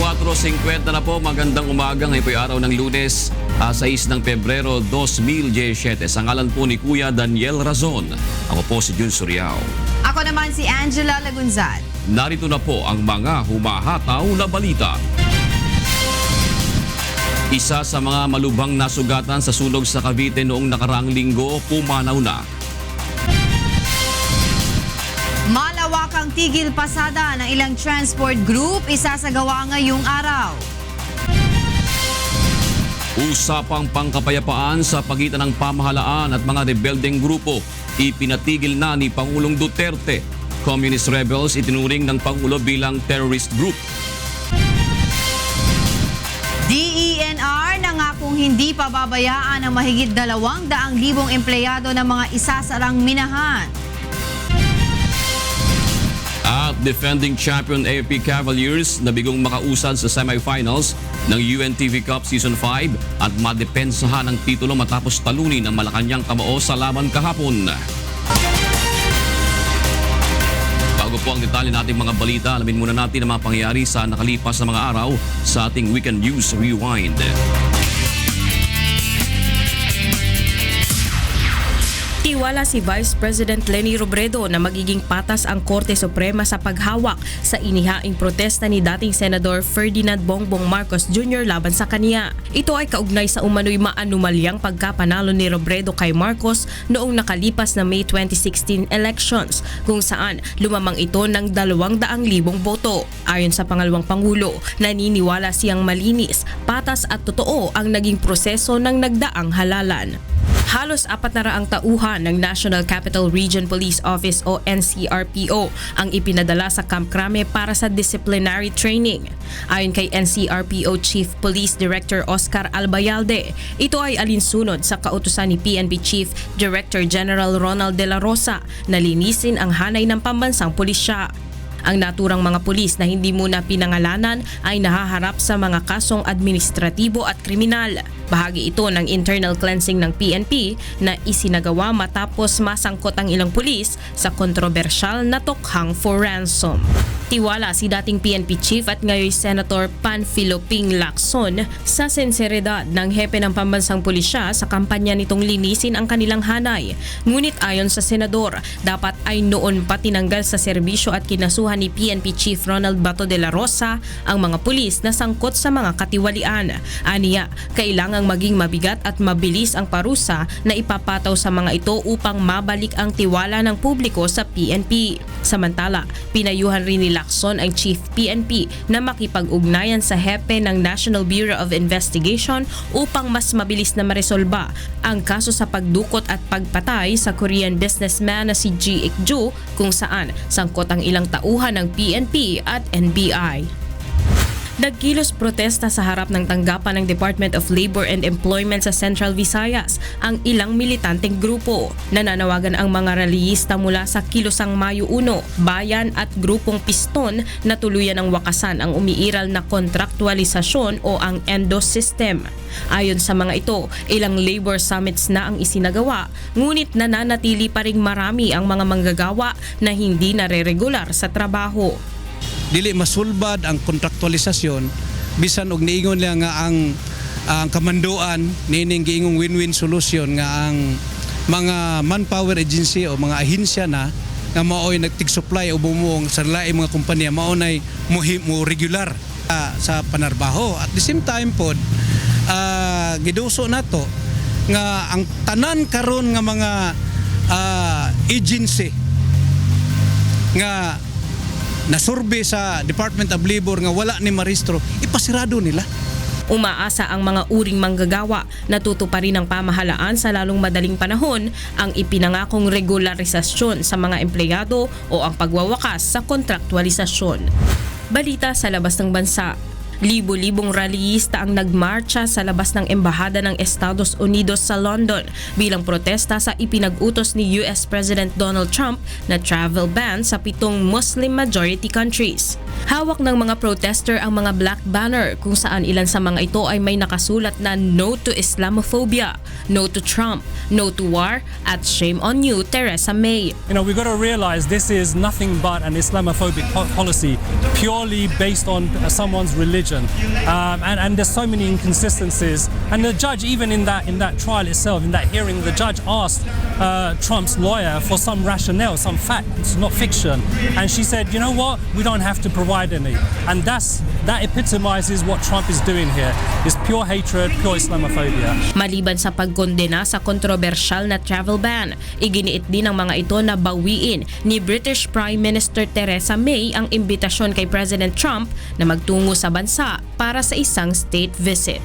4:50 na po, magandang umaga. Ngayon po yung araw ng Lunes, 6 ng Pebrero 2017. Sa ngalan po ni Kuya Daniel Razon, ako po si Jun Suriao. Ako naman si Angela Lagunzad. Narito na po ang mga humahataw na balita. Isa sa mga malubhang nasugatan sa sunog sa Cavite noong nakaraang linggo, pumanaw na. Malawakang tigil pasada ng ilang transport group isasagawa ngayong araw. Usapang pangkapayapaan sa pagitan ng pamahalaan at mga rebeldeng grupo, ipinatigil na ni Pangulong Duterte. Communist rebels itinuring ng Pangulo bilang terrorist group. DENR nangakong hindi pababayaan ang mahigit 200,000 empleyado ng mga isasarang minahan. At defending champion AFP Cavaliers nabigong makausad sa semifinals ng UNTV Cup Season 5 at madepensahan ang titulo matapos talunin ang Malacanang Kamao sa laban kahapon. Bago po ang detalye nating mga balita, alamin muna natin ang mga pangyayari sa nakalipas na mga araw sa ating Weekend News Rewind. Tiwala si Vice President Leni Robredo na magiging patas ang Korte Suprema sa paghawak sa inihaing protesta ni dating Senador Ferdinand Bongbong Marcos Jr. laban sa kaniya. Ito ay kaugnay sa umano'y maanumalyang pagkapanalo ni Robredo kay Marcos noong nakalipas na May 2016 elections, kung saan lumamang ito ng 200,000 boto. Ayon sa pangalawang Pangulo, naniniwala siyang malinis, patas at totoo ang naging proseso ng nagdaang halalan. Halos 400 tauhan ng National Capital Region Police Office o NCRPO ang ipinadala sa Camp Crame para sa disciplinary training. Ayon kay NCRPO Chief Police Director Oscar Albayalde, ito ay alinsunod sa kautusan ni PNP Chief Director General Ronald De La Rosa na linisin ang hanay ng pambansang pulisya. Ang naturang mga pulis na hindi muna pinangalanan ay nahaharap sa mga kasong administratibo at kriminal. Bahagi ito ng internal cleansing ng PNP na isinagawa matapos masangkot ang ilang pulis sa kontrobersyal na tokhang for ransom. Tiwala si dating PNP Chief at ngayon Senator Panfilo Ping Lacson sa sinseridad ng hepe ng pambansang pulisya sa kampanya nitong linisin ang kanilang hanay. Ngunit ayon sa senador, dapat ay noon pa tinanggal sa serbisyo at kinasuhan ni PNP Chief Ronald Bato de la Rosa ang mga pulis na sangkot sa mga katiwalian. Aniya, kailangang maging mabigat at mabilis ang parusa na ipapataw sa mga ito upang mabalik ang tiwala ng publiko sa PNP. Samantala, pinayuhan rin ni Lacson ang Chief PNP na makipag-ugnayan sa hepe ng National Bureau of Investigation upang mas mabilis na maresolba ang kaso sa pagdukot at pagpatay sa Korean businessman na si Ji Ik-ju, kung saan sangkot ang ilang tauhan ng PNP at NBI. Nagkilos protesta sa harap ng tanggapan ng Department of Labor and Employment sa Central Visayas ang ilang militanteng grupo. Nananawagan ang mga rallyista mula sa Kilosang Mayo 1, Bayan at Grupong Piston na tuluyan ang wakasan ang umiiral na kontraktualisasyon o ang ENDOS system. Ayon sa mga ito, ilang labor summits na ang isinagawa, ngunit nananatili pa ring marami ang mga manggagawa na hindi nare-regular sa trabaho. Dili masulbad ang kontraktualisasyon bisan og niingon lang nga ang kamanduan nining giingong win-win solution nga ang mga manpower agency o mga ahensya na nga maoy nagtig-supply o bumuong sa laing mga kompanya maonay mo regular sa panarbaho. At the same time pod giduso nato nga ang tanan karon nga mga agency nga nasurvey sa Department of Labor nga wala ni maristro, ipasirado nila. Umaasa ang mga uring manggagawa na tutuparin ng pamahalaan sa lalong madaling panahon ang ipinangakong regularisasyon sa mga empleyado o ang pagwawakas sa kontraktualisasyon. Balita sa labas ng bansa. Libo-libong rallyista ang nagmarcha sa labas ng Embahada ng Estados Unidos sa London bilang protesta sa ipinag-utos ni US President Donald Trump na travel ban sa 7 Muslim majority countries. Hawak ng mga protester ang mga black banner kung saan ilan sa mga ito ay may nakasulat na No to Islamophobia, No to Trump, No to War, at Shame on You, Theresa May. We got to realize this is nothing but an Islamophobic policy purely based on someone's religion question, and there's so many inconsistencies. And the judge, even in that trial itself, in that hearing, the judge asked Trump's lawyer for some rationale, some facts, not fiction, and she said, you know what, we don't have to provide any. And that epitomizes what Trump is doing here. It's pure hatred, pure Islamophobia. Maliban sa pagkondena sa kontrobersyal na travel ban, iginiit din ng mga ito na bawiin ni British Prime Minister Theresa May ang imbitasyon kay President Trump na magtungo sa bansa para sa isang state visit.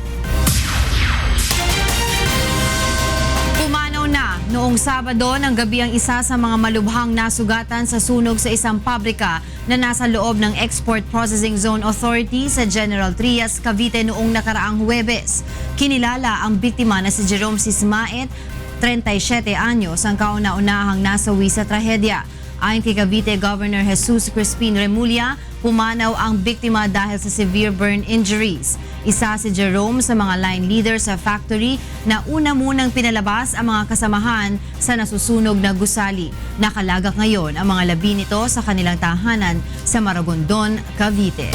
Pumanaw na noong Sabado ng gabi ang isa sa mga malubhang nasugatan sa sunog sa isang pabrika na nasa loob ng Export Processing Zone Authority sa General Trias, Cavite noong nakaraang Huwebes. Kinilala ang biktima na si Jerome Sismaet, 37 anyos, ang kauna-unahang nasawi sa trahedya. Ayon kay Cavite Governor Jesus Crispin Remulla, pumanaw ang biktima dahil sa severe burn injuries. Isa si Jerome sa mga line leader sa factory na una munang pinalabas ang mga kasamahan sa nasusunog na gusali. Nakalagak ngayon ang mga labi nito sa kanilang tahanan sa Maragondon, Cavite.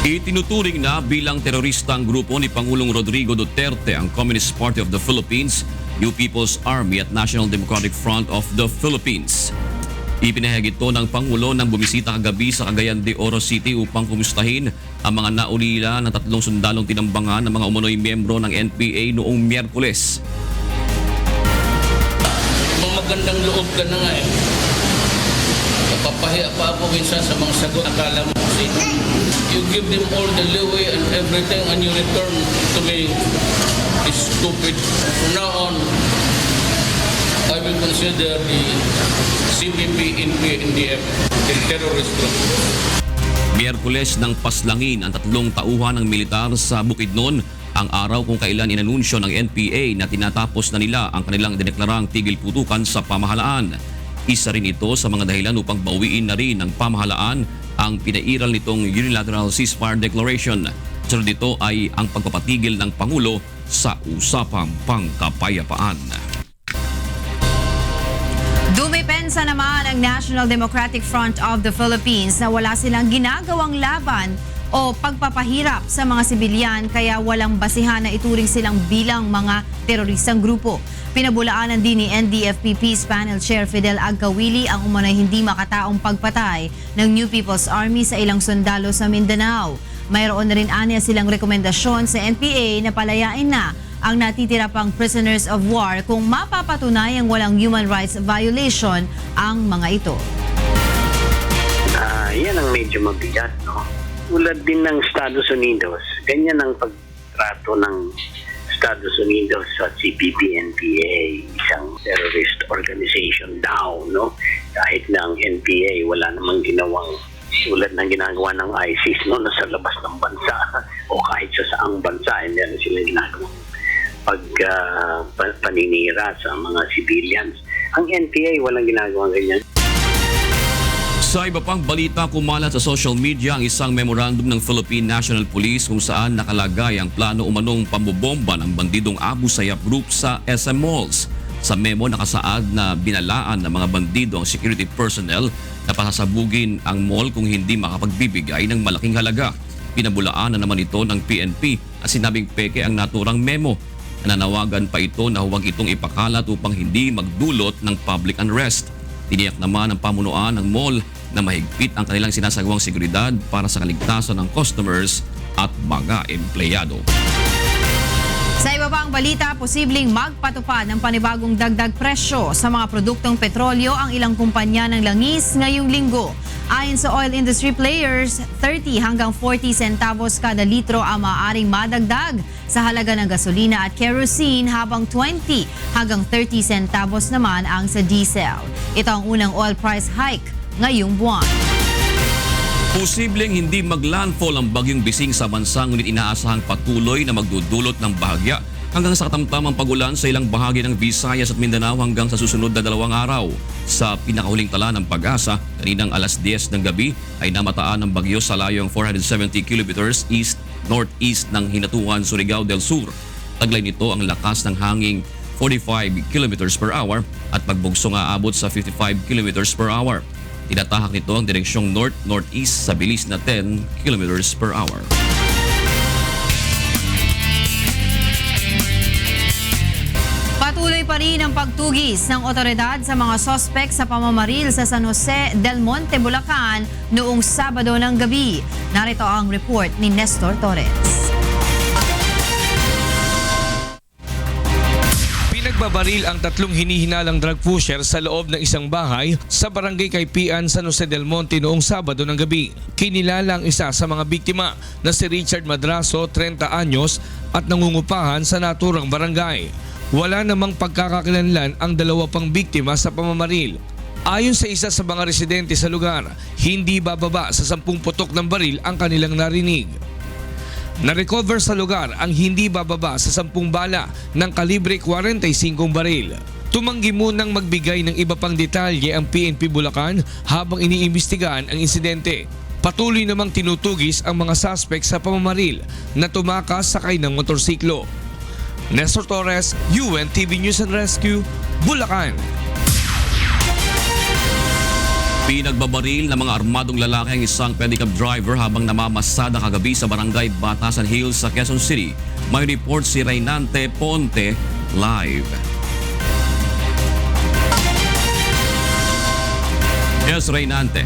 Itinuturing na bilang terorista ang grupo ni Pangulong Rodrigo Duterte ang Communist Party of the Philippines, New People's Army at National Democratic Front of the Philippines. Ipinahayag ito ng Pangulo nang bumisita kagabi sa Cagayan de Oro City upang kumustahin ang mga naulila ng 3 sundalong tinambangan ng mga umunoy miyembro ng NPA noong Miyerkules. Magandang loob ka na nga eh. Napapahiya pa ako minsan sa mga sagot. Akala mo kasi you give them all the leeway and everything and you return to me is stupid. From now on, I will consider the CPP, NDF, the terrorist group. Miyerkules nang paslangin ang 3 tauhan ng militar sa Bukidnon, ang araw kung kailan inanunsyo ng NPA na tinatapos na nila ang kanilang dineklarang tigil putukan sa pamahalaan. Isa rin ito sa mga dahilan upang bawiin na rin ng pamahalaan ang pinairal nitong Unilateral Ceasefire Declaration. Sunod dito ay ang pagpapatigil ng Pangulo sa usapang pangkapayapaan. Dumipensa naman ang National Democratic Front of the Philippines na wala silang ginagawang laban o pagpapahirap sa mga sibilyan kaya walang basihan na ituring silang bilang mga teroristang grupo. Pinabulaanan din ni NDFPP's Panel Chair Fidel Agcawili ang umunay hindi makataong pagpatay ng New People's Army sa ilang sundalo sa Mindanao. Mayroon na rin anya silang rekomendasyon sa NPA na palayain na ang natitira pang prisoners of war kung mapapatunayang walang human rights violation ang mga ito. Yan ang medyo mabigat, no? Tulad din ng Estados Unidos, ganyan ang pagtrato ng Estados Unidos sa CPP-NPA, isang terrorist organization daw, no? Kahit na ang NPA wala namang ginawang tulad ng ginagawa ng ISIS, no, na sa labas ng bansa o kahit sa saang bansa, hindi na sila ginagawang paninira sa mga civilians. Ang NPA walang ginagawang ganyan. Sa iba pang balita, kumalat sa social media ang isang memorandum ng Philippine National Police kung saan nakalagay ang plano umanong pambobomba ng bandidong Abu Sayyaf Group sa SM Malls. Sa memo nakasaad na binalaan ng mga bandido ang security personnel na pasasabugin ang mall kung hindi makapagbibigay ng malaking halaga. Pinabulaan na naman ito ng PNP at sinabing peke ang naturang memo. Nananawagan pa ito na huwag itong ipakalat upang hindi magdulot ng public unrest. Tiniyak naman ng pamunuan ng mall na mahigpit ang kanilang sinasagawang seguridad para sa kaligtasan ng customers at mga empleyado. Sa iba pang balita, posibleng magpatupad ng panibagong dagdag presyo sa mga produktong petrolyo ang ilang kumpanya ng langis ngayong linggo. Ayon sa oil industry players, 30 hanggang 40 centavos kada litro ang maaaring madagdag sa halaga ng gasolina at kerosene habang 20 hanggang 30 centavos naman ang sa diesel. Ito ang unang oil price hike ngayong buwan. Posibleng hindi maglandfall ang bagyong Bising sa bansa ngunit inaasahang patuloy na magdudulot ng bahagya hanggang sa katamtamang pagulan sa ilang bahagi ng Visayas at Mindanao hanggang sa susunod na 2 araw. Sa pinakahuling tala ng Pag-asa, kaninang alas 10 ng gabi ay namataan ng bagyo sa layong 470 kilometers east-northeast ng Hinatuan, Surigao del Sur. Taglay nito ang lakas ng hanging 45 kilometers per hour at pagbugso nga abot sa 55 kilometers per hour. Tinatahak nito ang direksyong north-northeast sa bilis na 10 kilometers per hour. Patuloy pa rin ang pagtugis ng otoridad sa mga sospek sa pamamaril sa San Jose del Monte, Bulacan noong Sabado ng gabi. Narito ang report ni Nestor Torres. Pinagbabaril ang tatlong hinihinalang drug pusher sa loob ng isang bahay sa barangay Kaypian, San Jose del Monte noong Sabado ng gabi. Kinilala ang isa sa mga biktima na si Richard Madrazo, 30 anyos at nangungupahan sa naturang barangay. Wala namang pagkakakilanlan ang dalawa pang biktima sa pamamaril. Ayon sa isa sa mga residente sa lugar, hindi bababa sa 10 putok ng baril ang kanilang narinig. Na-recover sa lugar ang hindi bababa sa 10 bala ng kalibre 45 baril. Tumanggi munang magbigay ng iba pang detalye ang PNP Bulacan habang iniimbestigahan ang insidente. Patuloy namang tinutugis ang mga suspect sa pamamaril na tumakas sakay ng motorsiklo. Nestor Torres, UNTV News and Rescue, Bulacan. Pinagbabaril ng mga armadong lalaki ang isang pedicab driver habang namamasada kagabi sa barangay Batasan Hills sa Quezon City. May report si Reynante Ponte live. Yes, Reynante.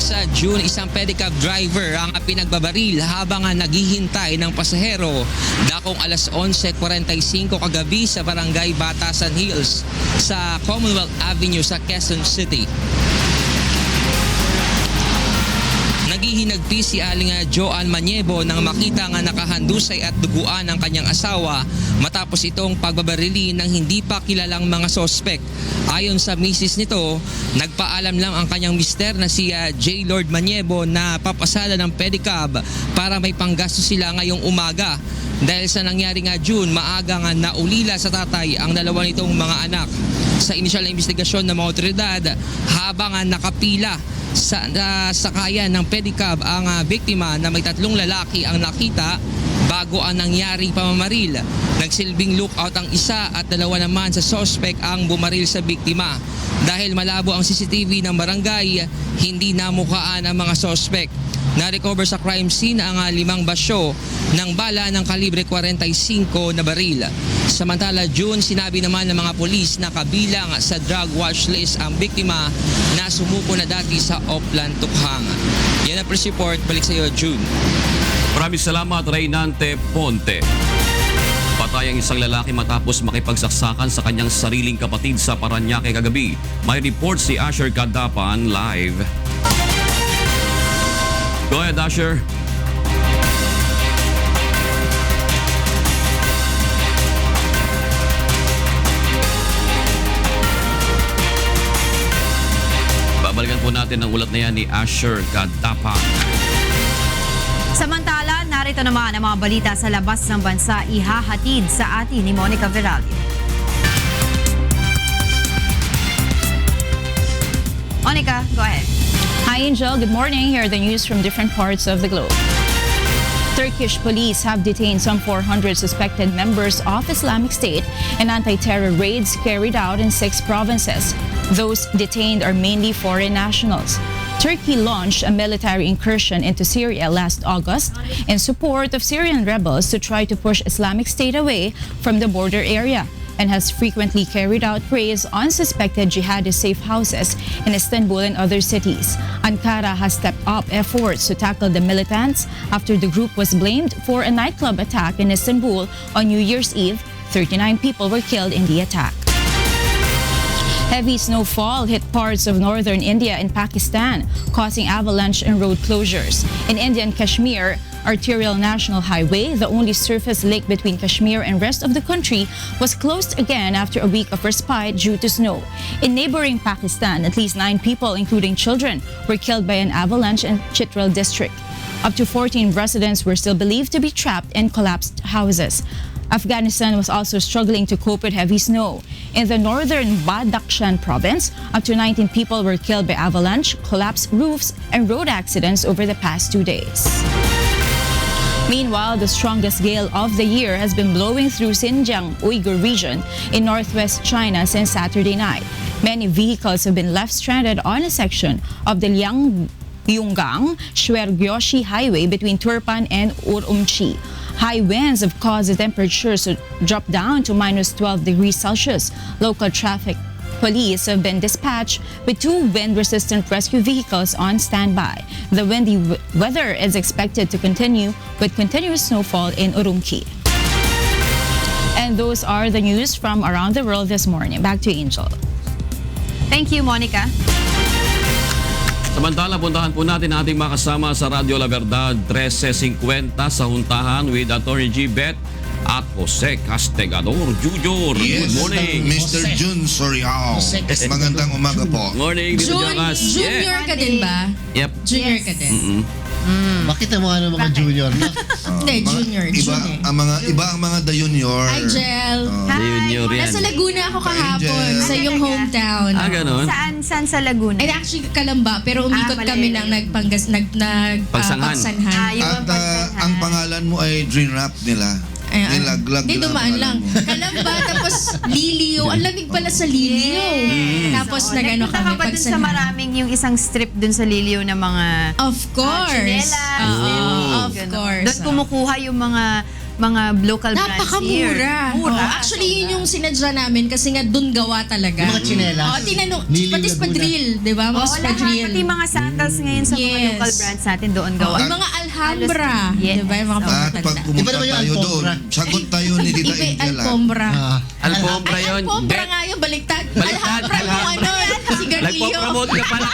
Sa June, isang pedicab driver ang pinagbabaril habang naghihintay ng pasahero dakong alas 11:45 kagabi sa barangay Batasan Hills sa Commonwealth Avenue sa Quezon City. Naghihinagpi si Aling Joan Maniebo nang makita nga nakahandusay at duguan ang kanyang asawa matapos itong pagbabarili ng hindi pa kilalang mga sospek. Ayon sa misis nito, nagpaalam lang ang kanyang mister na si J. Lord Maniebo na papasada ng pedicab para may panggasto sila ngayong umaga. Dahil sa nangyari nga June, maaga nga naulila sa tatay ang dalawa nitong mga anak. Sa inisyal na investigasyon ng mga otoridad, habang nakapila sa sakayan ng pedicab ang biktima na may 3 lalaki ang nakita bago ang nangyari pamamaril. Nagsilbing lookout ang isa at 2 naman sa suspect ang bumaril sa biktima. Dahil malabo ang CCTV ng barangay, hindi namukaan ang mga suspect. Na-recover sa crime scene ang 5 basyo ng bala ng kalibre 45 na baril. Samantala, June, sinabi naman ng mga pulis na kabilang sa drug watch list ang biktima na sumuko na dati sa Oplan, Tukhang. Yan ang press report. Balik sa iyo, June. Maraming salamat, Reynante Ponte. Patay ang isang lalaki matapos makipagsaksakan sa kanyang sariling kapatid sa Parañaque kagabi. May report si Asher Kadapan live. Go ahead, Asher. Babalikan po natin ang ulat na yan ni Asher Kadapan. Samantala, narito naman ang mga balita sa labas ng bansa ihahatid sa atin ni Monica Veralio. Monica, go ahead. Hi Angel, good morning. Here are the news from different parts of the globe. Turkish police have detained some 400 suspected members of Islamic State in anti-terror raids carried out in 6 provinces. Those detained are mainly foreign nationals. Turkey launched a military incursion into Syria last August in support of Syrian rebels to try to push Islamic State away from the border area, and has frequently carried out raids on suspected jihadist safe houses in Istanbul and other cities. Ankara has stepped up efforts to tackle the militants after the group was blamed for a nightclub attack in Istanbul on New Year's Eve. 39 people were killed in the attack. Heavy snowfall hit parts of northern India and Pakistan, causing avalanche and road closures. In Indian Kashmir, Arterial National Highway, the only surface lake between Kashmir and rest of the country, was closed again after a week of respite due to snow. In neighboring Pakistan, at least 9 people, including children, were killed by an avalanche in Chitral district. Up to 14 residents were still believed to be trapped in collapsed houses. Afghanistan was also struggling to cope with heavy snow. In the northern Badakhshan province, up to 19 people were killed by avalanche, collapsed roofs, and road accidents over the past 2 days. Meanwhile, the strongest gale of the year has been blowing through Xinjiang Uyghur region in northwest China since Saturday night. Many vehicles have been left stranded on a section of the Liangyungang-Shuergyoshi highway between Turpan and Urumqi. High winds have caused the temperatures to drop down to minus 12 degrees Celsius. Local traffic police have been dispatched with 2 wind-resistant rescue vehicles on standby. The windy weather is expected to continue with continuous snowfall in Urumqi. And those are the news from around the world this morning. Back to Angel. Thank you, Monica. Samantala, puntahan po natin ating makasama sa Radyo La Verdad 1350 sa huntahan with Atty. G. Bet at Jose Castigador Jr. Yes, Good morning. Mr. Jun Soriao. Magandang umaga po. Morning, Dito Jacas. Junior ka din ba? Yep. Junior ka din. Bakit ang mga junior na? Hindi, junior. Iba ang mga the junior. Hi, Jel. Junior yan. Nasa Laguna ako kahapon, Angel. sa iyong hometown. Ganon. Saan sa Laguna? Ay, actually, Kalamba, pero umikot kami ng Pagsanhan. pagsanhan. Yung At ang pangalan mo ay Dream Rap nila. Nilaglag Hindi, dumaan lang. Kalamba, tapos Liliw. Ang lamig pala sa Liliw. Tapos nagano Nagpunta ka kami ba dun sa maraming yung isang strip dun sa Liliw na mga Of course. chinelas, Of course. Doon kumukuha yung mga local brands here. Napakamura. Mura. Actually, yun yung sinadya namin kasi nga dun gawa talaga. Yung mga tsinelas. Tinanong, Liliw pati Laguna. spadril, di ba? Mga Oo, lahat. spadril. Pati mga sandals ngayon sa mga Yes. local brands natin doon gawa. Yung mga Alhambra, Yes. di ba? Yung mga At pamatanda. pag Iba pumunta naman yung tayo doon, Alfombra. sagot tayo ni Tita Iba Angel. Alfombra. Alfombra Ay, yun. Alfombra Bet. nga yung baliktad. Baliktad, Alhambra yung ano, sigarilyo. Nagpo-promote ka pala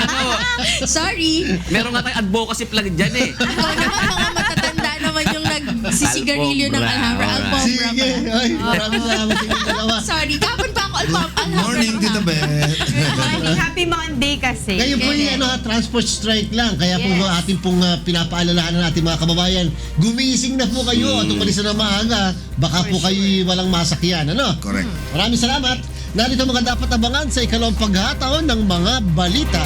Sorry. Meron nga tayong advocacy plug dyan eh. Ikaw naman mga matatanda naman yung nagsisigarilyo ng Alfombra. Alhambra. Alright. Alfombra Sige. pala. Ay, maraming salamat sa inyong dalawa. Sorry, kapon pa ako Alhambra. Morning, Tita Beth. Morning, happy Monday kasi. Ngayon po yung transport strike lang. Kaya po ating pong pinapaalalahan ng ating mga kababayan, gumising na po kayo at umalis na maaga. Baka po kayo walang masakyan. Ano? Correct. Maraming salamat. Narito mga dapat abangan sa ikalawang paghataon ng mga balita.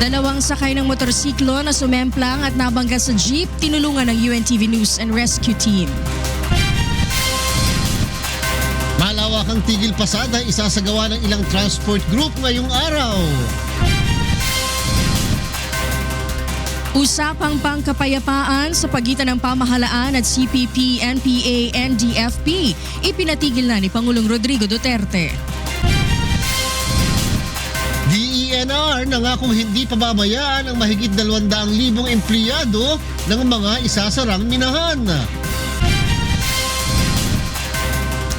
Dalawang sakay ng motorsiklo na sumemplang at nabangga sa jeep, tinulungan ng UNTV News and Rescue Team. Malawakang tigil pasada isasagawa ng ilang transport group ngayong araw. Usapang pangkapayapaan sa pagitan ng pamahalaan at CPP, NPA, NDFP, ipinatigil na ni Pangulong Rodrigo Duterte. DENR nangakong hindi pababayaan ang mahigit 200,000 empleyado ng mga isasarang minahan.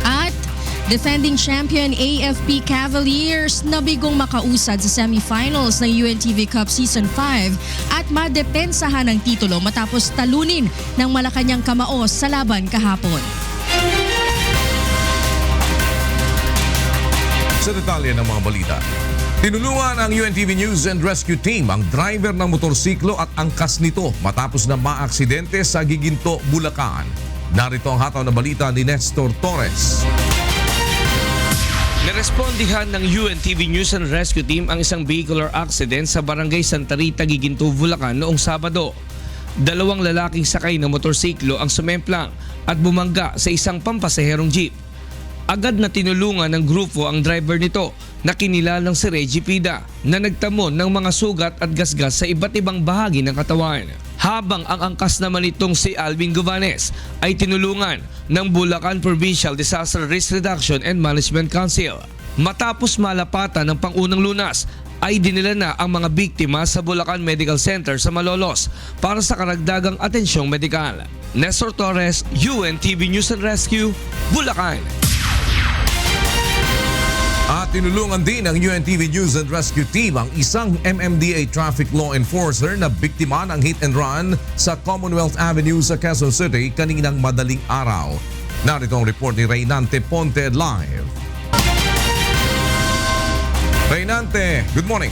At defending champion AFP Cavaliers nabigong makausad sa semifinals ng UNTV Cup Season 5 at madepensahan ng titulo matapos talunin ng Malacanang Kamaos sa laban kahapon. Sa detalye ng mga balita, tinulungan ang UNTV News and Rescue Team ang driver ng motorsiklo at angkas nito matapos na maaksidente sa Giginto, Bulacan. Narito ang hataw na balita ni Nestor Torres. Narespondihan ng UNTV News and Rescue Team ang isang vehicular accident sa Barangay Santa Rita, Giginto, Bulacan noong Sabado. 2 lalaking sakay ng motorsiklo ang sumemplang at bumangga sa isang pampasaherong jeep. Agad na tinulungan ng grupo ang driver nito na kinilalang si Reggie Pida na nagtamo ng mga sugat at gasgas sa iba't ibang bahagi ng katawan. Habang ang angkas naman itong si Alvin Govanes ay tinulungan ng Bulacan Provincial Disaster Risk Reduction and Management Council. Matapos malapatan ng pangunang lunas, ay dinila na ang mga biktima sa Bulacan Medical Center sa Malolos para sa karagdagang atensyong medikal. Nestor Torres, UNTV News and Rescue, Bulacan. At tinulungan din ng UNTV News and Rescue Team ang isang MMDA traffic law enforcer na biktima ng hit and run sa Commonwealth Avenue sa Quezon City kaninang madaling araw. Narito ang report ni Reynante Ponte live. Reynante, good morning.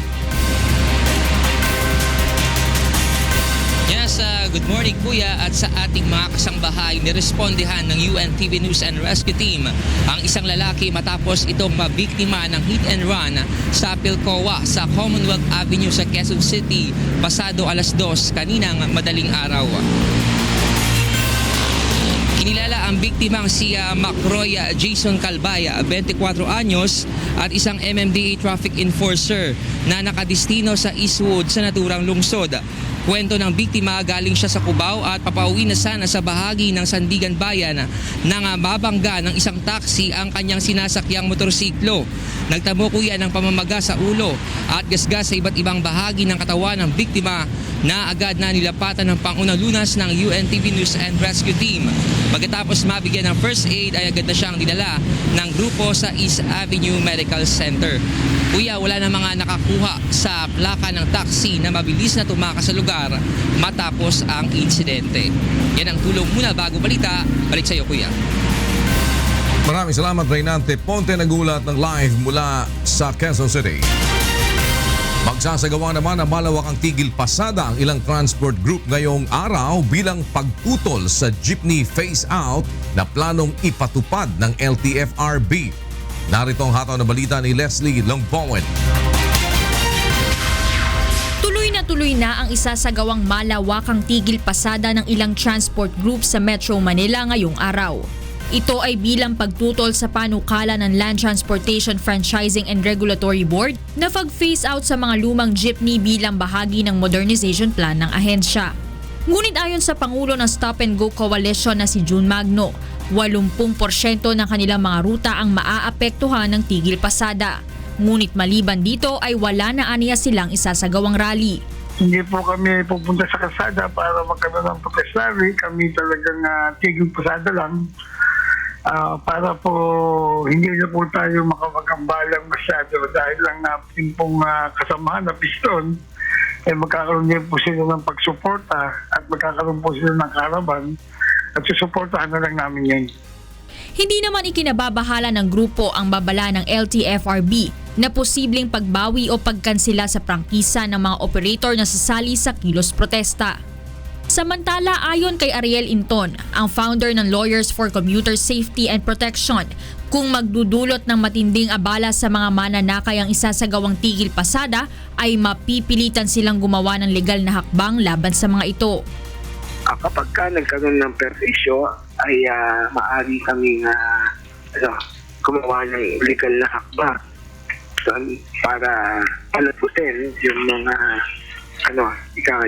Yes, good morning Kuya at sa ating mga kasangbahay, nirespondihan ng UNTV News and Rescue Team ang isang lalaki matapos itong mabiktima ng hit and run sa Pilcoa sa Commonwealth Avenue sa Quezon City pasado alas 2 kaninang madaling araw. Kinilala ang biktimang si Macroy Jason Calbaya, 24 anyos at isang MMDA traffic enforcer na nakadistino sa Eastwood sa naturang lungsod. Kwento ng biktima, galing siya sa Cubao at papauwi na sana sa bahagi ng Sandigan Bayan nang mabangga ng isang taxi ang kanyang sinasakyang motorsiklo. Nagtamo kuya ng pamamaga sa ulo at gasgas sa iba't ibang bahagi ng katawan ng biktima na agad na nilapatan ng pangunang lunas ng UNTV News and Rescue Team. Pagkatapos mabigyan ng first aid ay agad na siyang dinala ng grupo sa East Avenue Medical Center. Kuya, wala na mga nakakuha sa plaka ng taxi na mabilis na tumakas sa lugar matapos ang insidente. Yan ang tulong muna bago balita. Balik sa iyo, Kuya. Maraming salamat, Reynante Ponte, nagulat ng live mula sa Quezon City. Magsasagawa naman ang malawakang tigil pasada ang ilang transport group ngayong araw bilang pagputol sa jeepney phase-out na planong ipatupad ng LTFRB. Narito ang hataw na balita ni Leslie Longbowen. Tuloy na ang isasagawang malawakang tigil pasada ng ilang transport group sa Metro Manila ngayong araw. Ito ay bilang pagtutol sa panukala ng Land Transportation Franchising and Regulatory Board na pag-phase out sa mga lumang jeepney bilang bahagi ng modernization plan ng ahensya. Ngunit ayon sa Pangulo ng Stop and Go Coalition na si June Magno, 80% ng kanilang mga ruta ang maaapektuhan ng tigil pasada. Ngunit maliban dito ay wala na aniya silang isasagawang rally. Hindi po kami pupunta sa kalsada para magkaroon ng protest rally. Kami talagang tigil pasada lang. Para po hindi na po tayo makapagkambalang masyado dahil lang natin pong kasamahan na piston magkakaroon din po sila ng pagsuporta at magkakaroon po sila ng karaban at susuportahan na lang namin yan. Hindi naman ikinababahala ng grupo ang babala ng LTFRB na posibleng pagbawi o pagkansela sa prangkisa ng mga operator na sasali sa kilos protesta. Samantala, ayon kay Ariel Inton, ang founder ng Lawyers for Commuter Safety and Protection, kung magdudulot ng matinding abala sa mga mananakay ang isasagawang tigil pasada, ay mapipilitan silang gumawa ng legal na hakbang laban sa mga ito. Kapag ka nagkaroon ng perwisyo, ay maaari kaming gumawa ng legal na hakbang para palapusin yung mga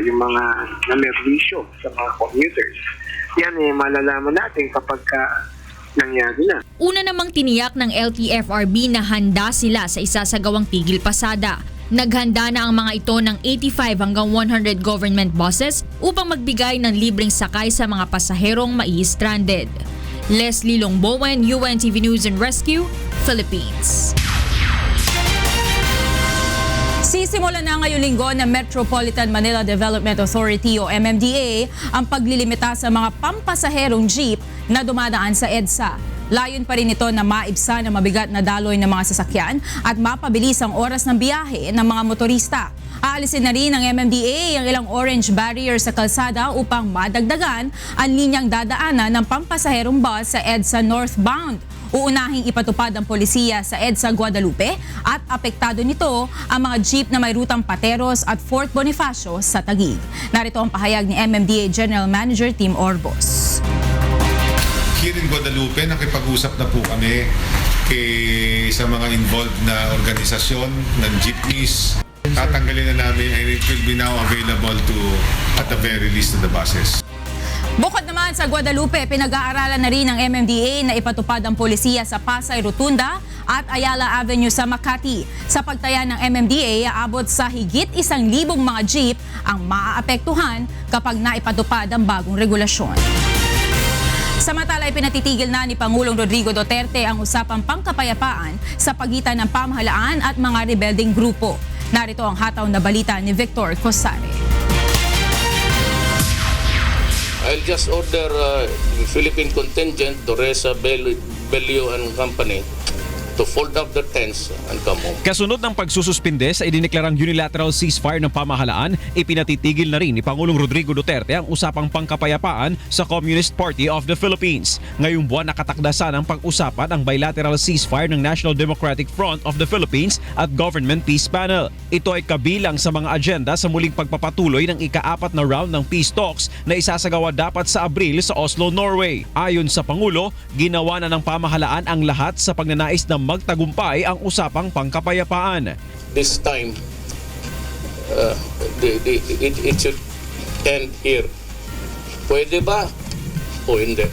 yung mga namerwisyo sa mga commuters. Yan malalaman natin kapag nangyari na. Una namang tiniyak ng LTFRB na handa sila sa isasagawang tigil pasada. Naghanda na ang mga ito ng 85 hanggang 100 government buses upang magbigay ng libreng sakay sa mga pasaherong mai-stranded. Leslie Longbowen, UNTV News and Rescue, Philippines. Sisimulan na ngayong linggo ng Metropolitan Manila Development Authority o MMDA ang paglilimita sa mga pampasaherong jeep na dumadaan sa EDSA. Layon pa rin ito na maibsan ang mabigat na daloy ng mga sasakyan at mapabilis ang oras ng biyahe ng mga motorista. Aalisin na rin ng MMDA ang ilang orange barrier sa kalsada upang madagdagan ang linyang dadaanan ng pampasaherong bus sa EDSA northbound. Uunahing ipatupad ang polisiya sa EDSA Guadalupe at apektado nito ang mga jeep na may rutang Pateros at Fort Bonifacio sa Taguig. Narito ang pahayag ni MMDA General Manager Tim Orbos. Here in Guadalupe, nakipag-usap na po kami sa mga involved na organisasyon ng jeepneys. Tatanggalin na namin and it will be now available to, at the very least, to the buses. Bukod naman sa Guadalupe, pinag-aaralan na rin ng MMDA na ipatupad ang polisiya sa Pasay Rotunda at Ayala Avenue sa Makati. Sa pagtaya ng MMDA, aabot sa higit 1,000 mga jeep ang maaapektuhan kapag naipatupad ang bagong regulasyon. Samantala ay pinatitigil na ni Pangulong Rodrigo Duterte ang usapang pangkapayapaan sa pagitan ng pamahalaan at mga rebelding grupo. Narito ang hataw na balita ni Victor Cosare. I'll just order Philippine contingent, Doresa, Belio and Company, to fold up the tents and come home. Kasunod ng pagsususpinde sa idineklarang unilateral ceasefire ng pamahalaan, ipinatitigil na rin ni Pangulong Rodrigo Duterte ang usapang pangkapayapaan sa Communist Party of the Philippines. Ngayong buwan nakatakdasan ang pag-usapan ang bilateral ceasefire ng National Democratic Front of the Philippines at Government Peace Panel. Ito ay kabilang sa mga agenda sa muling pagpapatuloy ng ika-4 na round ng peace talks na isasagawa dapat sa Abril sa Oslo, Norway. Ayon sa Pangulo, ginawa na ng pamahalaan ang lahat sa pagnanais na magtagumpay ang usapang pangkapayapaan. This time, it should end here. Pwede ba o hindi?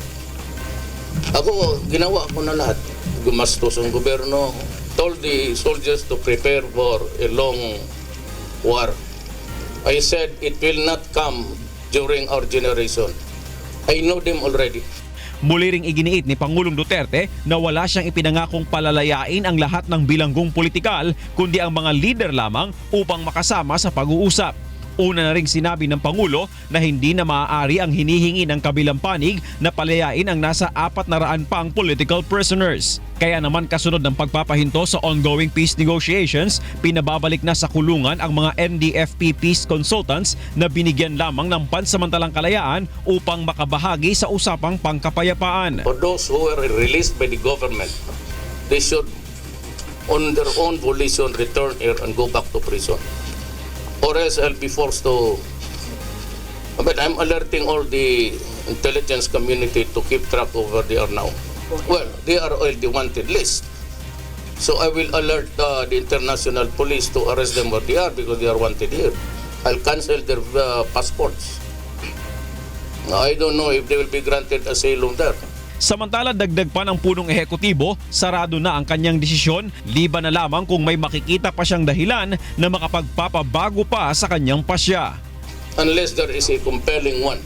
Ako, ginawa ko na lahat. Gumastos ang gobyerno, told the soldiers to prepare for a long war. I said it will not come during our generation. I know them already. Muli ring iginiit ni Pangulong Duterte na wala siyang ipinangakong palalayain ang lahat ng bilanggong politikal kundi ang mga lider lamang upang makasama sa pag-uusap. Una na ring sinabi ng Pangulo na hindi na maaari ang hinihingi ng kabilang panig na palayain ang nasa 400 pang political prisoners. Kaya naman kasunod ng pagpapahinto sa ongoing peace negotiations, pinababalik na sa kulungan ang mga NDFP peace consultants na binigyan lamang ng pansamantalang kalayaan upang makabahagi sa usapang pangkapayapaan. For those who were released by the government, they should on their own volition return here and go back to prison. Or else I'll be forced to... But I'm alerting all the intelligence community to keep track of where they are now. Well, they are on the wanted list. So I will alert the international police to arrest them where they are because they are wanted here. I'll cancel their passports. Now, I don't know if they will be granted asylum there. Samantala dagdag pa ng punong ehekutibo, sarado na ang kanyang desisyon, liban na lamang kung may makikita pa siyang dahilan na makapagpapabago pa sa kanyang pasya. Unless there is a compelling one,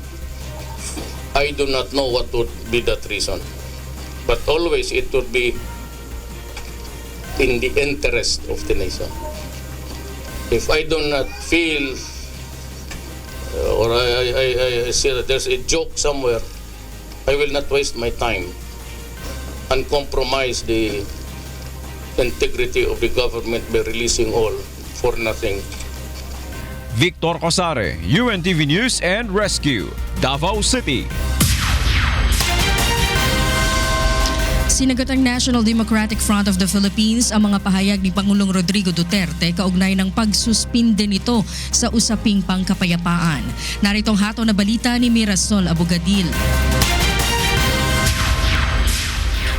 I do not know what would be that reason. But always it would be in the interest of the nation. If I do not feel or I see that there's a joke somewhere, I will not waste my time and compromise the integrity of the government by releasing all for nothing. Victor Cosare, UNTV News and Rescue, Davao City. Sinagot ang National Democratic Front of the Philippines ang mga pahayag ni Pangulong Rodrigo Duterte kaugnay ng pagsuspinde nito sa usaping pangkapayapaan. Naritong hato na balita ni Mirasol Abogadil.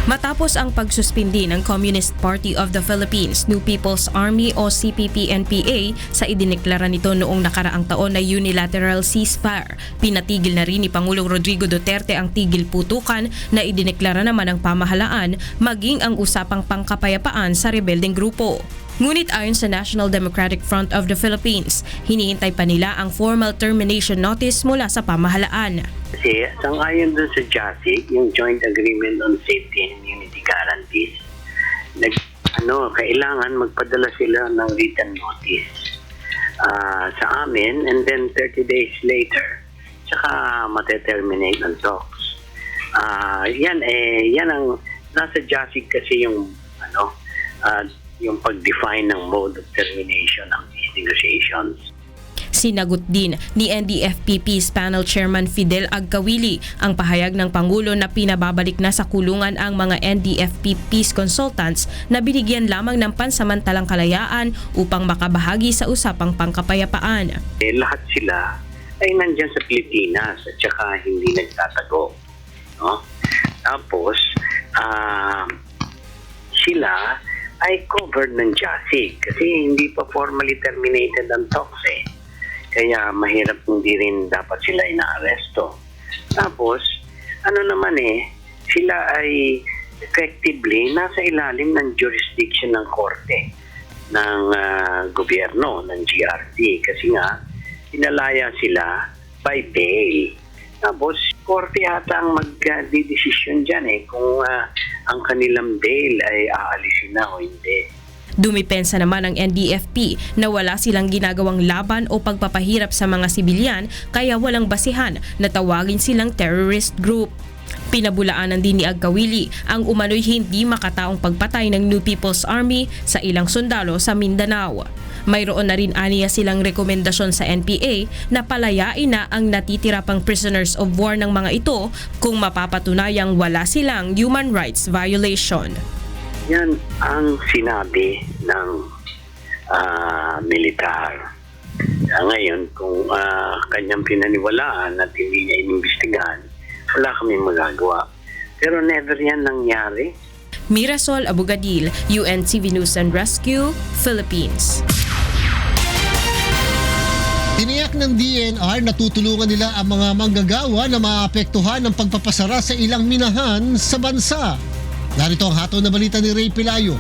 Matapos ang pagsuspindi ng Communist Party of the Philippines, New People's Army o CPP-NPA sa idineklara nito noong nakaraang taon na unilateral ceasefire, pinatigil na rin ni Pangulong Rodrigo Duterte ang tigil putukan na idineklara naman ng pamahalaan maging ang usapang pangkapayapaan sa rebeldeng grupo. Ngunit ayon sa National Democratic Front of the Philippines, hinihintay pa nila ang formal termination notice mula sa pamahalaan. Kasi sangayon dun sa JASIC, yung Joint Agreement on Safety and Immunity Guarantees, kailangan magpadala sila ng written notice sa amin, and then 30 days later, tsaka mateterminate ang talks. Yan ang nasa JASIC kasi yung yung pag-define ng mode of termination ng peace negotiations. Sinagot din ni NDFP Peace Panel Chairman Fidel Agkawili ang pahayag ng Pangulo na pinababalik na sa kulungan ang mga NDFP Peace Consultants na binigyan lamang ng pansamantalang kalayaan upang makabahagi sa usapang pangkapayapaan. Lahat sila ay nandyan sa Pilipinas at saka hindi nagtatago. No? Tapos, sila ay covered ng JASIC kasi hindi pa formally terminated ang talks eh. Kaya mahirap hindi rin dapat sila inaaresto. Tapos, sila ay effectively nasa ilalim ng jurisdiction ng korte ng gobyerno, ng GRT. Kasi nga, inalaya sila by bail. Tapos, korte yata ang mag-desisyon dyan kung ang kanilang bail ay aalisin na o hindi. Dumipensa naman ang NDFP na wala silang ginagawang laban o pagpapahirap sa mga sibilyan kaya walang basihan na tawagin silang terrorist group. Pinabulaanan din ni Agkawili ang umano'y hindi makataong pagpatay ng New People's Army sa ilang sundalo sa Mindanao. Mayroon na rin aniya silang rekomendasyon sa NPA na palayain na ang natitira pang prisoners of war ng mga ito kung mapapatunayang wala silang human rights violation. Yan ang sinabi ng militar. Ngayon, kung kanyang pinaniwalaan at hindi niya inimbestigahan, wala kami magagawa. Pero never yan nangyari. Mirasol Abugadil, UNTV News and Rescue, Philippines. Tiniyak ng DNR na tutulungan nila ang mga manggagawa na maapektuhan ng pagpapasara sa ilang minahan sa bansa. Narito ang hatol na balita ni Ray Pelayo.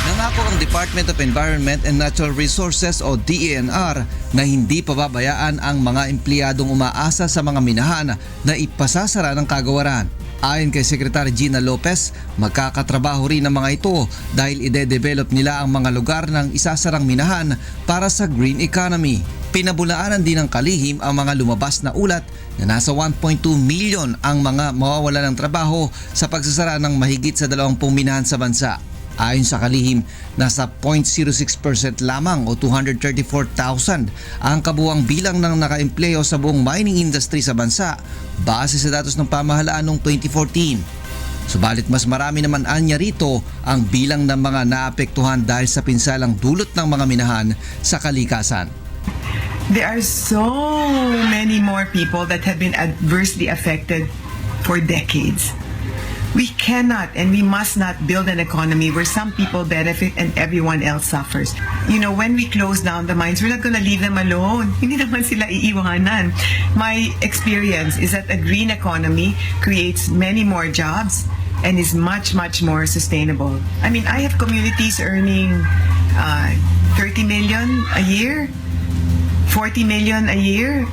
Nangako ang Department of Environment and Natural Resources o DENR na hindi pababayaan ang mga empleyadong umaasa sa mga minahan na ipasasara ng kagawaran. Ayon kay Secretary Gina Lopez, magkakatrabaho rin ang mga ito dahil ide-develop nila ang mga lugar ng isasarang minahan para sa green economy. Pinabulaanan din ng kalihim ang mga lumabas na ulat na nasa 1.2 million ang mga mawawalan ng trabaho sa pagsasara ng mahigit sa 20 minahan sa bansa. Ayon sa kalihim, nasa 0.06% lamang o 234,000 ang kabuuang bilang ng naka-empleyo sa buong mining industry sa bansa base sa datos ng pamahalaan noong 2014. Subalit mas marami naman anya rito ang bilang ng mga naapektuhan dahil sa pinsalang dulot ng mga minahan sa kalikasan. There are so many more people that have been adversely affected for decades. We cannot and we must not build an economy where some people benefit and everyone else suffers. You know, when we close down the mines, we're not gonna leave them alone. Hindi naman sila iiwanan. My experience is that a green economy creates many more jobs and is much, much more sustainable. I mean, I have communities earning 30 million a year, 40 million a year.